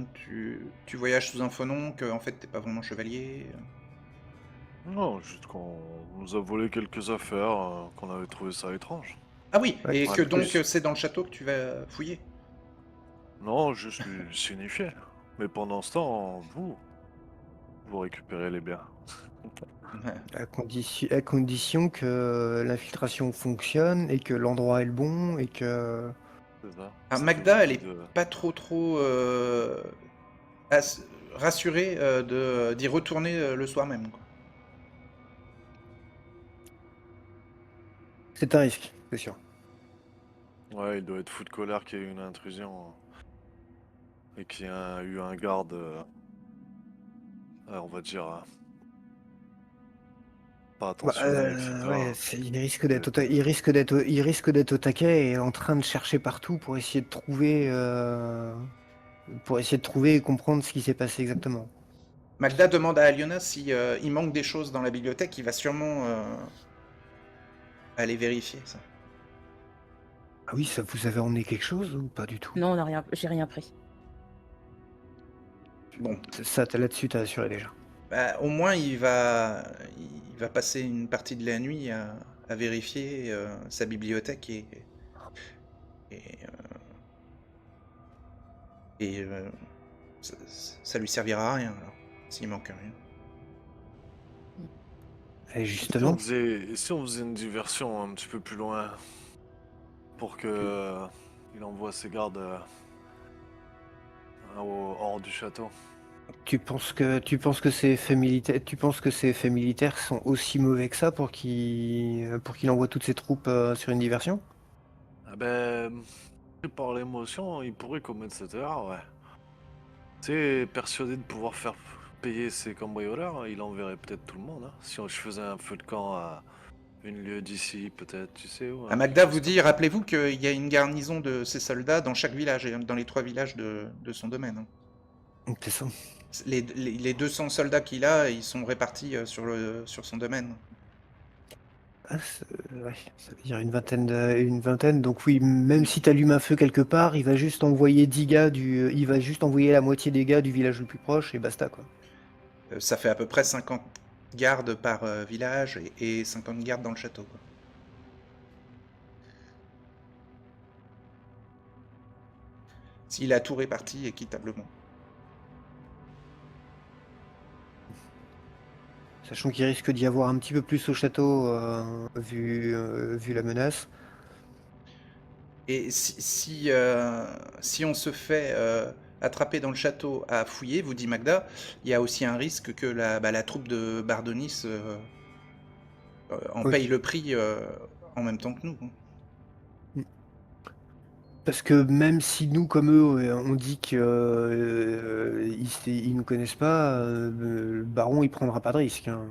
Speaker 1: tu voyages sous un faux nom, que en fait t'es pas vraiment chevalier.
Speaker 3: Non, juste qu'on nous a volé quelques affaires, qu'on avait trouvé ça étrange.
Speaker 1: Ah oui,
Speaker 2: Ouais,
Speaker 1: et
Speaker 3: Ouais,
Speaker 1: que
Speaker 3: mais
Speaker 1: donc
Speaker 3: plus.
Speaker 1: c'est dans le château que tu vas fouiller.
Speaker 3: Non, juste lui signifier. Mais pendant ce temps, vous récupérez les biens.
Speaker 2: À condition que l'infiltration fonctionne et que l'endroit est le bon et que...
Speaker 3: C'est ça.
Speaker 1: Ah,
Speaker 3: Ça fait
Speaker 1: Magda, elle
Speaker 3: beaucoup
Speaker 1: est
Speaker 3: de...
Speaker 1: pas trop rassurée d'y retourner le soir même, quoi.
Speaker 2: C'est un risque, c'est sûr.
Speaker 3: Ouais, il doit être fou de colère qu'il y ait eu une intrusion et qu'il y a eu un garde, on va dire, pas attentionné, etc.
Speaker 2: Ouais,
Speaker 3: Et-
Speaker 2: il risque d'être au taquet et en train de chercher partout pour essayer de trouver et comprendre ce qui s'est passé exactement.
Speaker 1: Magda demande à Aliona si il manque des choses dans la bibliothèque, il va sûrement aller vérifier ça.
Speaker 2: Ah oui, ça vous avez emmené quelque chose ou pas du tout?
Speaker 4: Non, j'ai rien pris.
Speaker 1: Bon,
Speaker 2: Ça, là-dessus, t'as assuré déjà.
Speaker 1: Bah, au moins, il va passer une partie de la nuit à vérifier sa bibliothèque et, et, ça, ça lui servira à rien alors, s'il manque rien.
Speaker 2: Et
Speaker 3: Et
Speaker 2: justement,
Speaker 3: si on faisait une diversion un petit peu plus loin pour que il envoie ses gardes hors du château?
Speaker 2: tu penses que ces effets militaires, tu penses que ces effets militaires sont aussi mauvais que ça pour qu'il envoie toutes ses troupes sur une diversion?
Speaker 3: Ah ben, par l'émotion, il pourrait commettre cette erreur, ouais. Tu sais, persuadé de pouvoir faire payer ses cambrioleurs, il enverrait peut-être tout le monde, hein. Si je faisais un feu de camp à une lieue d'ici, peut-être, tu sais où,
Speaker 1: Ah,
Speaker 3: quelque
Speaker 1: Magda vous
Speaker 3: chose comme
Speaker 1: dit,
Speaker 3: ça.
Speaker 1: rappelez-vous qu'il y a une garnison de ces soldats dans chaque village, et dans les 3 villages de son domaine. Hein.
Speaker 2: C'est ça.
Speaker 1: Les 200 soldats qu'il a, ils sont répartis sur son domaine.
Speaker 2: Ah, ouais, ça veut dire une vingtaine. Donc oui, même si tu allumes un feu quelque part, il va juste envoyer 10 gars il va juste envoyer la moitié des gars du village le plus proche et basta quoi.
Speaker 1: Ça fait à peu près 50 gardes par village et 50 gardes dans le château. Quoi. S'il a tout réparti équitablement.
Speaker 2: Sachant qu'il risque d'y avoir un petit peu plus au château vu la menace.
Speaker 1: Et si on se fait attraper dans le château à fouiller, vous dit Magda, il y a aussi un risque que la troupe de Bardonis en
Speaker 2: Oui.
Speaker 1: paye le prix en même temps que nous.
Speaker 2: Parce que même si nous, comme eux, on dit qu'ils nous connaissent pas, le baron il prendra pas de risque. Hein.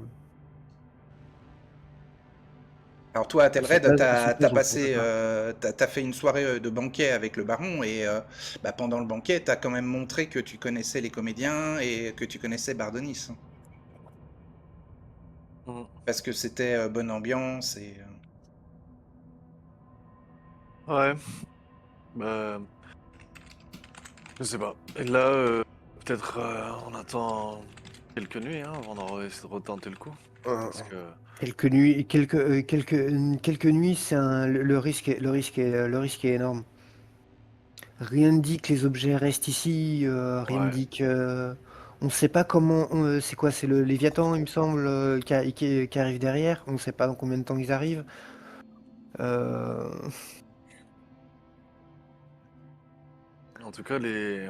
Speaker 1: Alors toi, à
Speaker 2: À sa
Speaker 1: Telred,
Speaker 2: place, à sa place, on prendrait pas.
Speaker 1: t'as fait une soirée de banquet avec le baron et pendant le banquet, t'as quand même montré que tu connaissais les comédiens et que tu connaissais Bardonis.
Speaker 3: Mhm.
Speaker 1: Parce que c'était bonne ambiance et...
Speaker 3: Ouais, ben, je sais pas. Et là, peut-être on attend quelques nuits hein, avant de retenter le coup.
Speaker 2: Euh,
Speaker 3: Parce que
Speaker 2: quelques nuits, le risque est énorme. Rien ne dit que les objets restent ici. Rien ne
Speaker 3: ouais,
Speaker 2: dit que. On ne sait pas comment. C'est quoi? C'est le Léviathan, il me semble, qui arrive derrière. On ne sait pas dans combien de temps ils arrivent. Euh,
Speaker 3: en tout cas, les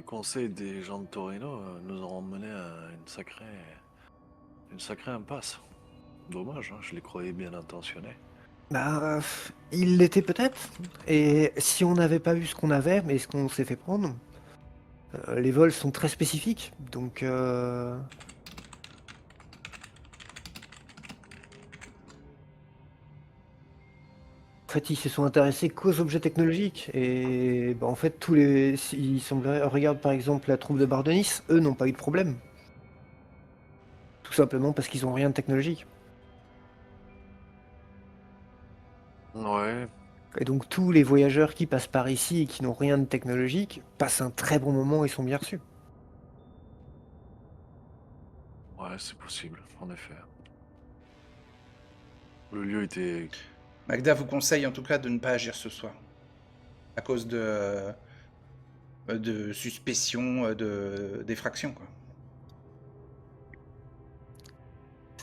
Speaker 3: conseils des gens de Torino nous auront mené à une sacrée impasse. Dommage, hein, je les croyais bien intentionnés.
Speaker 2: Bah, il l'était peut-être. Et si on n'avait pas eu ce qu'on avait, mais ce qu'on s'est fait prendre, les vols sont très spécifiques. Donc, en fait, ils se sont intéressés qu'aux objets technologiques. Et bah, en fait, il semblerait. Regarde par exemple la troupe de Bardonis, eux n'ont pas eu de problème. Tout simplement parce qu'ils ont rien de technologique.
Speaker 3: Ouais,
Speaker 2: Et donc tous les voyageurs qui passent par ici et qui n'ont rien de technologique passent un très bon moment et sont bien reçus.
Speaker 3: ouais, c'est possible, en effet. Le lieu était...
Speaker 1: Magda vous conseille en tout cas de ne pas agir ce soir. À cause de suspicion, d'effraction, quoi.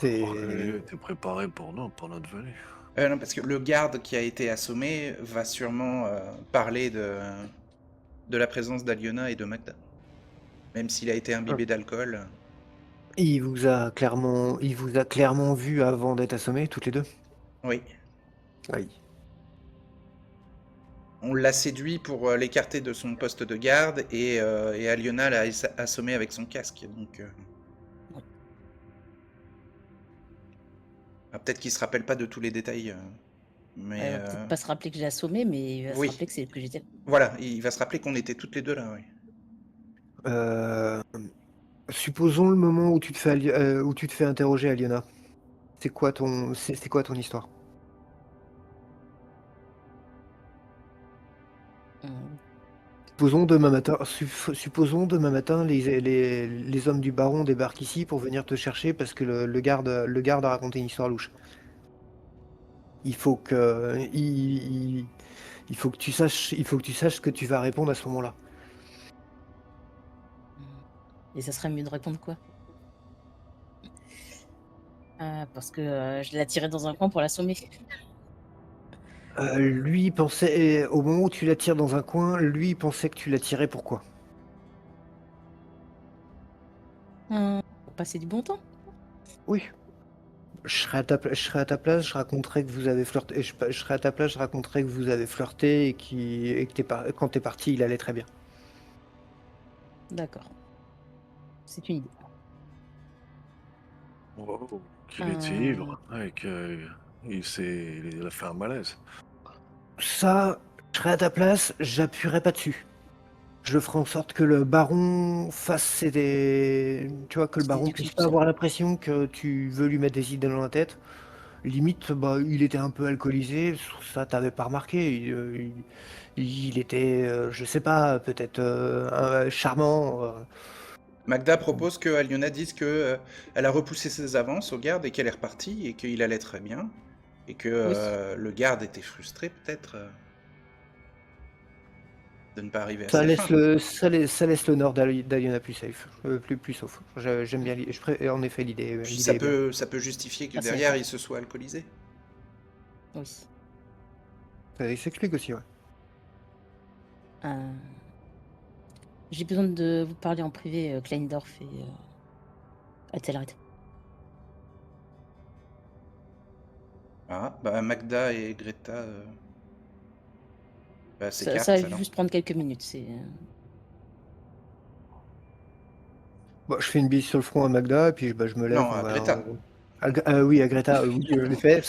Speaker 3: Le
Speaker 2: C'est
Speaker 3: lieu était préparé pour nous, pour notre venue.
Speaker 1: Non, parce que le garde qui a été assommé va sûrement parler de la présence d'Aliona et de Magda. Même s'il a été imbibé d'alcool.
Speaker 2: il vous a clairement vu avant d'être assommé toutes les deux.
Speaker 1: Oui.
Speaker 2: Oui.
Speaker 1: On l'a séduit pour l'écarter de son poste de garde et Aliona l'a assommé avec son casque. Donc, peut-être qu'il se rappelle pas de tous les détails. Mais
Speaker 4: Il va peut-être pas se rappeler que j'ai assommé, mais il va se
Speaker 1: oui.
Speaker 4: rappeler que j'étais là.
Speaker 1: Voilà, il va se rappeler qu'on était toutes les deux là. Oui.
Speaker 2: Supposons le moment où tu te fais interroger, Aliona. C'est quoi ton histoire?
Speaker 4: Hum.
Speaker 2: Supposons demain matin, les hommes du baron débarquent ici pour venir te chercher parce que le garde a raconté une histoire louche. Il faut que, il faut que tu saches ce que tu vas répondre à ce moment-là.
Speaker 4: Et ça serait mieux de répondre quoi? Parce que je l'ai attirée dans un coin pour l'assommer.
Speaker 2: Lui il pensait, au moment où tu l'attires dans un coin, lui il pensait que tu l'attirais pourquoi?
Speaker 4: Pour passer du bon temps.
Speaker 2: Oui. Je serais à ta place, je raconterais que vous avez flirté. Je serais à ta place, je raconterais que vous avez flirté et que quand t'es parti, il allait très bien.
Speaker 4: D'accord. C'est une idée.
Speaker 3: Oh, qu'il était
Speaker 4: Euh,
Speaker 3: ivre. Et il a fait un malaise.
Speaker 2: Ça, je serais à ta place, j'appuierais pas dessus. Je ferai en sorte que le baron tu vois, que le
Speaker 4: C'est
Speaker 2: baron
Speaker 4: déductible
Speaker 2: puisse
Speaker 4: tout
Speaker 2: pas
Speaker 4: seul.
Speaker 2: avoir l'impression que tu veux lui mettre des idées dans la tête. Limite, bah, il était un peu alcoolisé, ça t'avais pas remarqué. Il était, je sais pas, peut-être charmant.
Speaker 1: Magda propose que Aliona dise que elle a repoussé ses avances au garde et qu'elle est repartie et qu'il allait très bien. Et que
Speaker 4: Oui.
Speaker 1: le garde était frustré peut-être de ne pas arriver à
Speaker 2: Ça
Speaker 1: ses
Speaker 2: laisse
Speaker 1: fins.
Speaker 2: le nord d'Aliona plus safe, plus sauf. J'aime bien, en effet, l'idée
Speaker 1: Puis
Speaker 2: est bien.
Speaker 1: ça peut justifier que
Speaker 4: Ah, c'est
Speaker 1: derrière
Speaker 4: d'accord.
Speaker 1: il se soit alcoolisé.
Speaker 4: Oui.
Speaker 2: Ça s'explique aussi, ouais.
Speaker 4: Euh, J'ai besoin de vous parler en privé, Kleindorf et Athelred.
Speaker 1: Ah, bah Magda et Greta bah,
Speaker 4: Ça
Speaker 1: s'écartent
Speaker 4: va
Speaker 1: alors.
Speaker 4: juste prendre quelques minutes.
Speaker 2: Bon, je fais une bise sur le front à Magda, et puis bah, je me lève.
Speaker 1: Non, à Greta.
Speaker 2: Oui, à Greta, oui, je l'ai fait.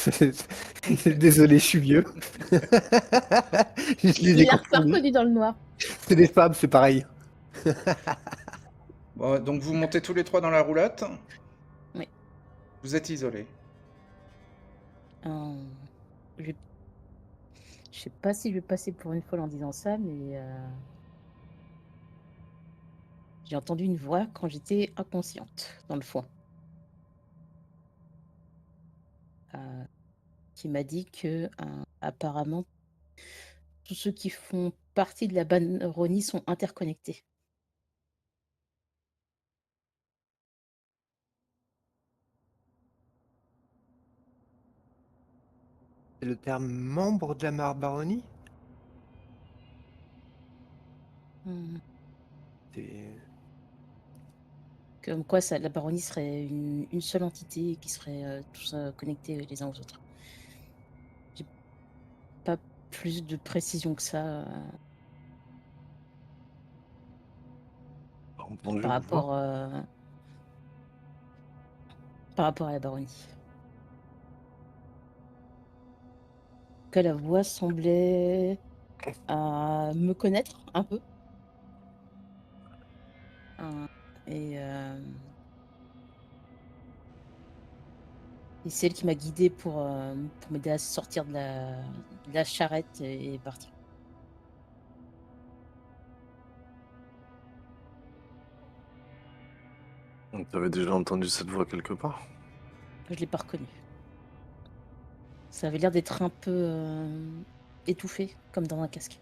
Speaker 2: Désolé, je suis vieux. Je les ai
Speaker 4: Il l'a pas
Speaker 2: confondus.
Speaker 4: reconnu dans le noir.
Speaker 2: C'est des femmes, c'est pareil.
Speaker 1: Bon, donc vous montez tous les trois dans la roulotte.
Speaker 4: Oui.
Speaker 1: Vous êtes isolés.
Speaker 4: Je sais pas si je vais passer pour une folle en disant ça, mais j'ai entendu une voix quand j'étais inconsciente, dans le fond, qui m'a dit que apparemment tous ceux qui font partie de la baronnie sont interconnectés.
Speaker 2: C'est le terme membre de la baronnie.
Speaker 4: Hmm.
Speaker 2: C'est-
Speaker 4: Comme quoi la baronnie serait une seule entité qui serait tous connectés les uns aux autres. J'ai pas plus de précision que ça
Speaker 3: Entendu
Speaker 4: par
Speaker 3: une voix.
Speaker 4: rapport à la baronnie. Que la voix semblait me connaître un peu. Et c'est elle qui m'a guidée pour m'aider à sortir de la charrette et partir.
Speaker 3: Donc, t'avais déjà entendu cette voix quelque part?
Speaker 4: Je ne l'ai pas reconnue. Ça avait l'air d'être un peu étouffé, comme dans un casque.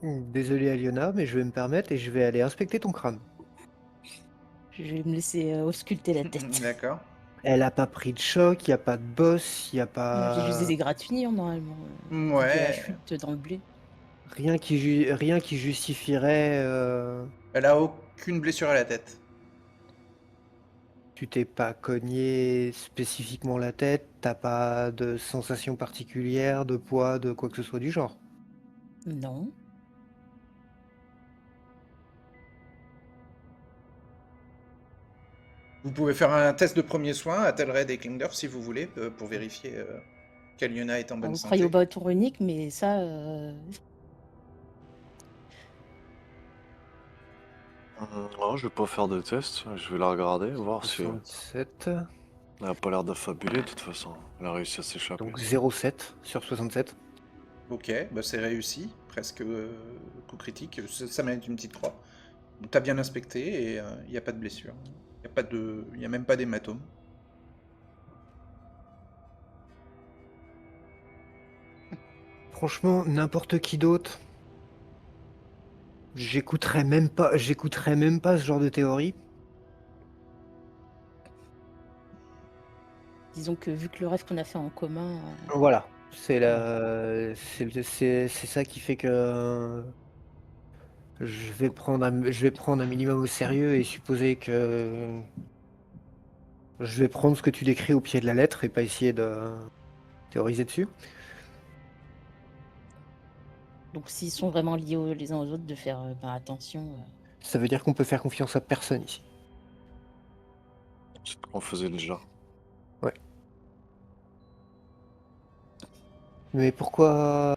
Speaker 2: Désolé, Aliona, mais je vais me permettre et je vais aller inspecter ton crâne.
Speaker 4: Je vais me laisser ausculter la tête.
Speaker 1: D'accord.
Speaker 2: Elle a pas pris de choc, il n'y a pas de bosse, il n'y a
Speaker 4: Non, j'ai juste
Speaker 2: pas.
Speaker 4: des égratignures normalement, vu de la
Speaker 1: Ouais.
Speaker 4: chute dans le blé.
Speaker 2: Rien qui justifierait.
Speaker 1: Elle a aucune blessure à la tête.
Speaker 2: Tu t'es pas cogné spécifiquement la tête, t'as pas de sensation particulière, de poids, de quoi que ce soit du genre.
Speaker 4: Non.
Speaker 1: Vous pouvez faire un test de premier soin à Telred et Klingdorf si vous voulez, pour vérifier qu'Aliona est en bonne
Speaker 4: Vous croyez au
Speaker 1: santé.
Speaker 4: bâton unique, mais ça,
Speaker 3: Non, je vais pas faire de test. Je vais la regarder, voir si.
Speaker 2: 67.
Speaker 3: Elle a pas l'air d'affabuler de toute façon. Elle a réussi à s'échapper.
Speaker 2: Donc 0,7 sur 67.
Speaker 1: Ok, bah c'est réussi, presque coup critique. Ça mérite une petite croix. T'as bien inspecté et il n'y a pas de blessure. Il y a même pas d'hématome.
Speaker 2: Franchement, n'importe qui d'autre, j'écouterais même pas ce genre de théorie.
Speaker 4: Disons que vu que le rêve qu'on a fait en commun,
Speaker 2: Voilà, c'est ça qui fait que je vais prendre un minimum au sérieux et supposer que je vais prendre ce que tu décris au pied de la lettre et pas essayer de théoriser dessus.
Speaker 4: donc s'ils sont vraiment liés les uns aux autres, de faire attention.
Speaker 2: Ça veut dire qu'on peut faire confiance à personne ici.
Speaker 3: C'est ce qu'on faisait déjà.
Speaker 2: Mais pourquoi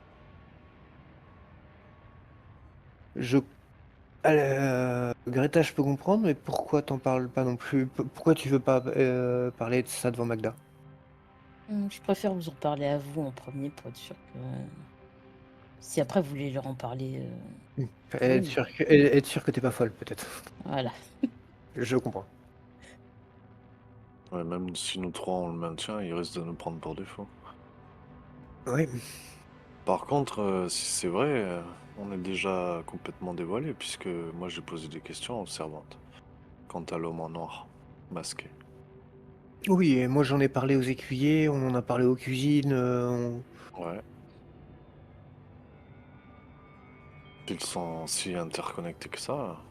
Speaker 2: je Greta, je peux comprendre, mais pourquoi t'en parles pas non plus? Pourquoi tu veux pas parler de ça devant Magda?
Speaker 4: Je préfère vous en parler à vous en premier pour être sûr que si après vous voulez leur en parler,
Speaker 2: Être
Speaker 4: oui,
Speaker 2: sûr que t'es pas folle, peut-être.
Speaker 4: voilà.
Speaker 2: Je comprends.
Speaker 3: Ouais, même si nous trois on le maintient, il risque de nous prendre pour défaut.
Speaker 2: Oui,
Speaker 3: Par contre, si c'est vrai, on est déjà complètement dévoilé, puisque moi j'ai posé des questions aux servantes. Quant à l'homme en noir, masqué.
Speaker 2: oui, et moi j'en ai parlé aux écuyers, on en a parlé aux cuisines.
Speaker 3: Ouais. Ils sont si interconnectés que ça,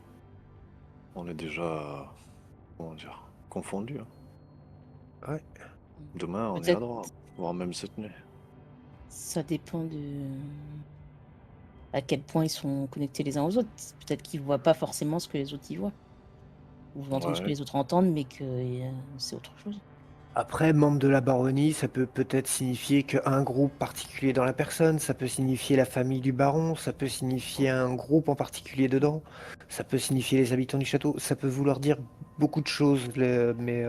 Speaker 3: on est déjà, comment dire, confondus. Hein.
Speaker 2: Ouais.
Speaker 3: Demain, on est à
Speaker 4: Peut-être
Speaker 3: droite, voire même cette nuit.
Speaker 4: ça dépend de à quel point ils sont connectés les uns aux autres. Peut-être qu'ils voient pas forcément ce que les autres y voient. Ou entendent ce que
Speaker 3: Ouais.
Speaker 4: les autres entendent, mais que c'est autre chose.
Speaker 2: Après, membre de la baronnie, ça peut peut-être signifier qu'un groupe particulier dans la personne, ça peut signifier la famille du baron, ça peut signifier un groupe en particulier dedans, ça peut signifier les habitants du château, ça peut vouloir dire beaucoup de choses, mais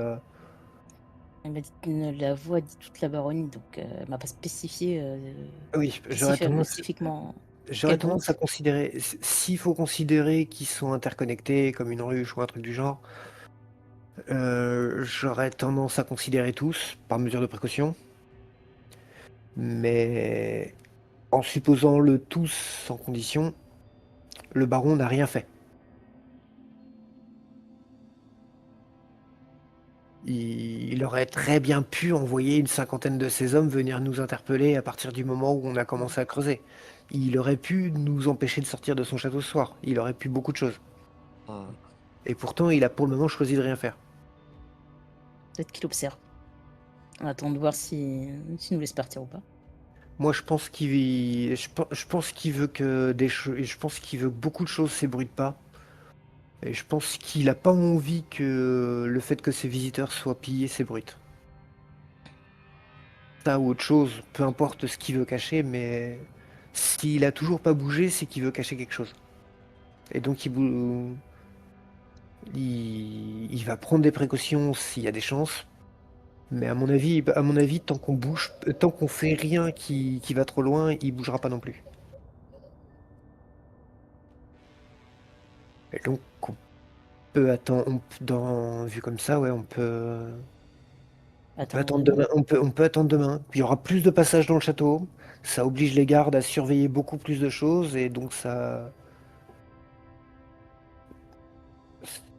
Speaker 4: Elle m'a dit la voix dit toute la baronnie, donc elle m'a pas spécifié
Speaker 2: oui, j'aurais tendance,
Speaker 4: spécifiquement
Speaker 2: j'aurais
Speaker 4: quel groupe.
Speaker 2: tendance à considérer, s'il faut considérer qu'ils sont interconnectés comme une ruche ou un truc du genre, j'aurais tendance à considérer tous, par mesure de précaution, mais en supposant le tous sans condition, le baron n'a rien fait. Il aurait très bien pu envoyer une cinquantaine de ses hommes venir nous interpeller à partir du moment où on a commencé à creuser. Il aurait pu nous empêcher de sortir de son château ce soir. Il aurait pu beaucoup de choses.
Speaker 3: Hmm.
Speaker 2: Et pourtant, il a pour le moment choisi de rien faire.
Speaker 4: Peut-être qu'il observe. On attend de voir s'il nous laisse partir ou pas.
Speaker 2: Moi, je pense je pense qu'il veut que je pense qu'il veut que beaucoup de choses s'ébruitent pas. Et je pense qu'il a pas envie que le fait que ses visiteurs soient pillés s'ébruite. Ça ou autre chose, peu importe ce qu'il veut cacher, mais s'il a toujours pas bougé, c'est qu'il veut cacher quelque chose. Et donc il va prendre des précautions s'il y a des chances. Mais à mon avis, tant qu'on fait rien qui va trop loin, il bougera pas non plus. Et donc on peut attendre, vu comme ça, ouais, on peut
Speaker 4: Attends,
Speaker 2: attendre demain. On peut attendre demain. Puis il y aura plus de passages dans le château. Ça oblige les gardes à surveiller beaucoup plus de choses et donc ça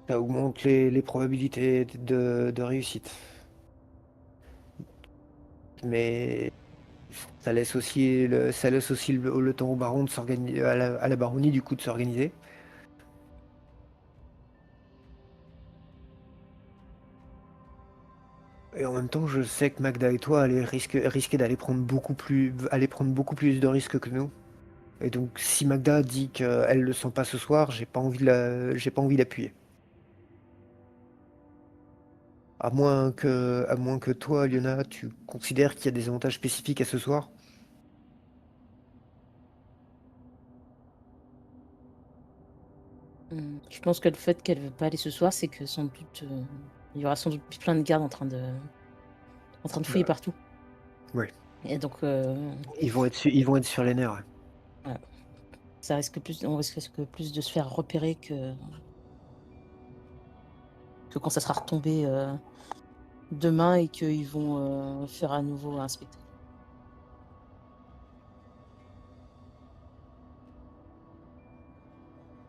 Speaker 2: augmente les probabilités de réussite. Mais ça laisse aussi le temps au baron de s'organiser, à la baronnie du coup de s'organiser. Et en même temps, je sais que Magda et toi risquer aller prendre beaucoup plus de risques que nous. Et donc, si Magda dit qu'elle le sent pas ce soir, j'ai pas envie d'appuyer. À moins que toi, Liona, tu considères qu'il y a des avantages spécifiques à ce soir.
Speaker 4: je pense que le fait qu'elle veut pas aller ce soir, c'est que sans doute il y aura sans doute plein de gardes en train de en train de fouiller
Speaker 2: Ouais.
Speaker 4: partout.
Speaker 2: Ouais.
Speaker 4: Et donc,
Speaker 2: Ils vont être sur les nerfs. Ouais.
Speaker 4: voilà. On risque plus de se faire repérer que quand ça sera retombé demain et qu'ils vont faire à nouveau un spectacle.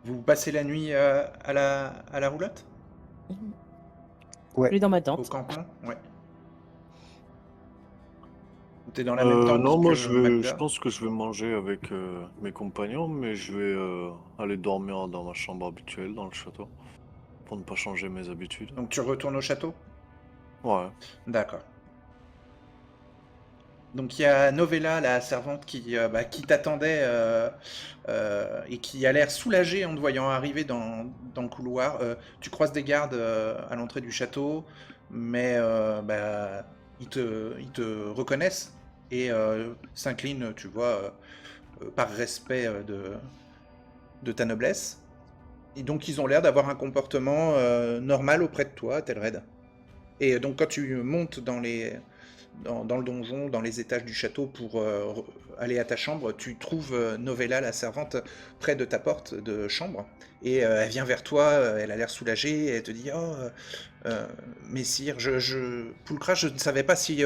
Speaker 1: Vous passez la nuit à la roulotte?
Speaker 4: Je
Speaker 2: Ouais.
Speaker 4: suis dans ma
Speaker 1: Au
Speaker 4: tente.
Speaker 1: campement? Ouais. Ou t'es dans la même tente
Speaker 3: Non, moi
Speaker 1: que
Speaker 3: je
Speaker 1: Magda?
Speaker 3: pense que je vais manger avec mes compagnons, mais je vais aller dormir dans ma chambre habituelle dans le château pour ne pas changer mes habitudes.
Speaker 1: Donc tu retournes au château?
Speaker 3: Ouais.
Speaker 1: D'accord. Donc il y a Novella, la servante, qui t'attendait et qui a l'air soulagée en te voyant arriver dans le couloir. Tu croises des gardes à l'entrée du château, mais ils te reconnaissent et s'inclinent, tu vois, par respect de ta noblesse. Et donc ils ont l'air d'avoir un comportement normal auprès de toi, Telred. Et donc quand tu montes dans le donjon, dans les étages du château pour aller à ta chambre, tu trouves Novella, la servante, près de ta porte de chambre. Et elle vient vers toi, elle a l'air soulagée, et elle te dit Oh, messire, Pulchra, je ne savais pas si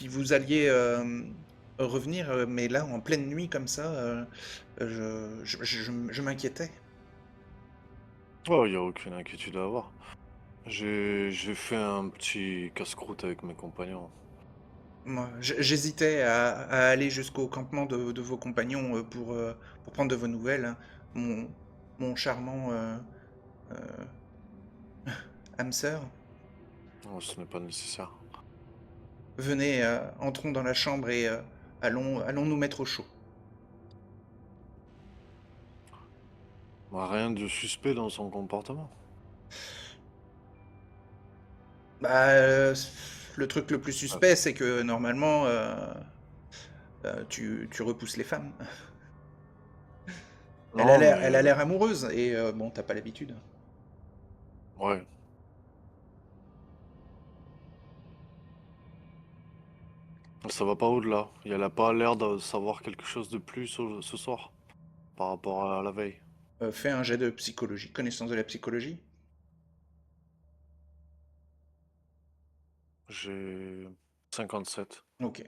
Speaker 1: vous alliez revenir, mais là, en pleine nuit comme ça, je m'inquiétais.
Speaker 3: Oh, il n'y a aucune inquiétude à avoir. J'ai fait un petit casse-croûte avec mes compagnons.
Speaker 1: Moi, j'hésitais à aller jusqu'au campement de vos compagnons pour prendre de vos nouvelles, hein. Mon charmant euh, âme sœur.
Speaker 3: Oh, ce n'est pas nécessaire.
Speaker 1: Venez, entrons dans la chambre et allons nous mettre au chaud.
Speaker 3: Bah, rien de suspect dans son comportement.
Speaker 1: Bah, le truc le plus
Speaker 3: Ah,
Speaker 1: suspect, c'est que normalement, tu repousses les femmes.
Speaker 3: non,
Speaker 1: Elle a
Speaker 3: mais...
Speaker 1: l'air amoureuse et bon, t'as pas l'habitude.
Speaker 3: Ouais. Ça va pas au-delà. Elle a pas l'air de savoir quelque chose de plus ce soir par rapport à la veille.
Speaker 1: Fais un jet de psychologie, connaissance de la psychologie.
Speaker 3: J'ai 57.
Speaker 1: Ok.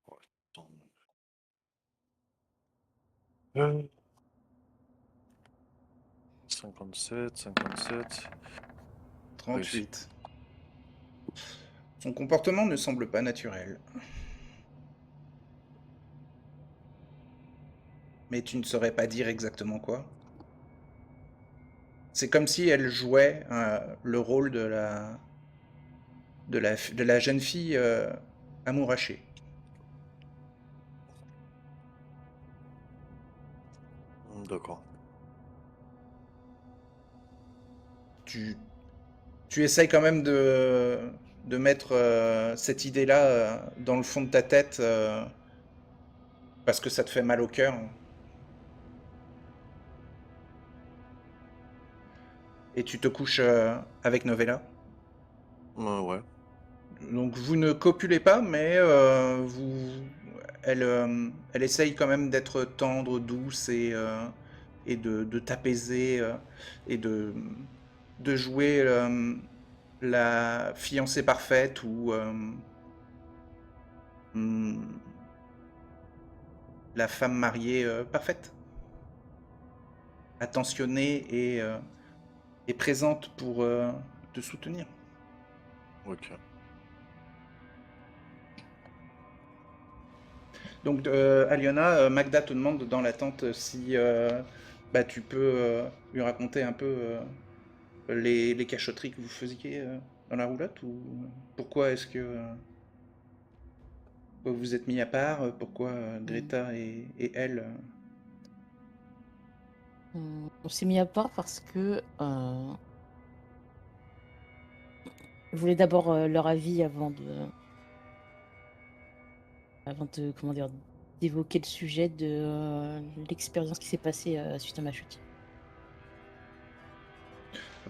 Speaker 3: Ouais, attends. Euh, 57. Réussi.
Speaker 1: 38. Son comportement ne semble pas naturel. Mais tu ne saurais pas dire exactement quoi. C'est comme si elle jouait le rôle de la jeune fille amourachée.
Speaker 3: D'accord.
Speaker 1: Tu, tu essayes quand même de mettre cette idée-là dans le fond de ta tête parce que ça te fait mal au cœur. Et tu te couches avec Novella.
Speaker 3: Ouais.
Speaker 1: Donc vous ne copulez pas, mais elle essaye quand même d'être tendre, douce et de t'apaiser et de jouer la fiancée parfaite ou hmm, la femme mariée parfaite, attentionnée et présente pour te soutenir.
Speaker 3: Ok.
Speaker 1: Donc, Aliona, Magda te demande dans l'attente si tu peux lui raconter un peu les cachotteries que vous faisiez dans la roulotte ou pourquoi est-ce que vous vous êtes mis à part, pourquoi Greta et elle.
Speaker 4: On s'est mis à part parce que je voulais d'abord leur avis avant de comment dire, d'évoquer le sujet de l'expérience qui s'est passée suite à ma chute.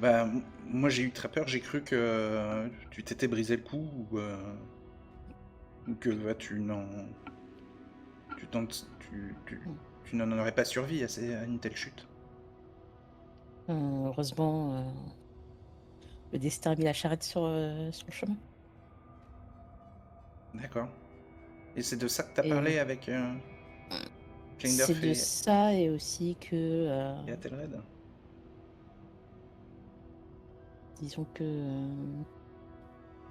Speaker 1: Bah, moi j'ai eu très peur, j'ai cru que tu t'étais brisé le cou ou que bah, tu n'en tu n'en aurais pas survécu à une telle chute.
Speaker 4: Heureusement, le destin a mis la charrette sur le chemin.
Speaker 1: D'accord. Et c'est de ça que t'as
Speaker 4: Et
Speaker 1: parlé avec
Speaker 4: c'est
Speaker 1: Kleinderf
Speaker 4: de ça et aussi que,
Speaker 1: et Athelred?
Speaker 4: disons que,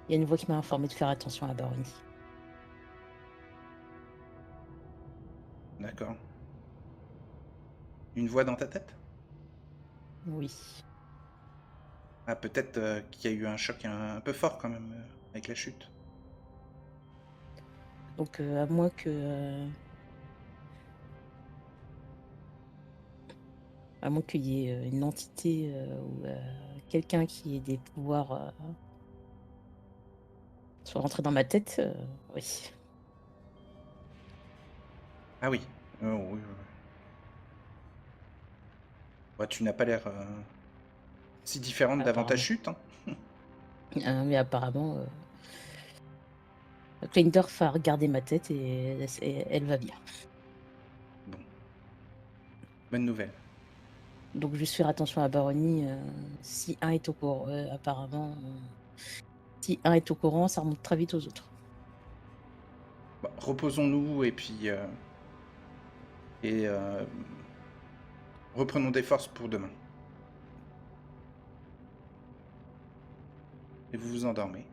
Speaker 4: il y a une voix qui m'a informé de faire attention à la baronnie.
Speaker 1: D'accord. Une voix dans ta tête?
Speaker 4: Oui.
Speaker 1: Ah, peut-être qu'il y a eu un choc un peu fort quand même avec la chute.
Speaker 4: Donc, à moins que, à moins qu'il y ait une entité ou quelqu'un qui ait des pouvoirs soit rentré dans ma tête, oui.
Speaker 1: Ah oui. Oui, oui, oui. Ouais, tu n'as pas l'air si différente d'avant ta
Speaker 4: Apparemment.
Speaker 1: chute, hein.
Speaker 4: Mais apparemment, Kleindorf a regardé ma tête et elle va bien.
Speaker 1: Bon. Bonne nouvelle.
Speaker 4: Donc juste faire attention à la baronnie, si un est au courant, apparemment, si un est au courant, ça remonte très vite aux autres.
Speaker 1: Bah, reposons-nous et puis et reprenons des forces pour demain. Et vous vous endormez.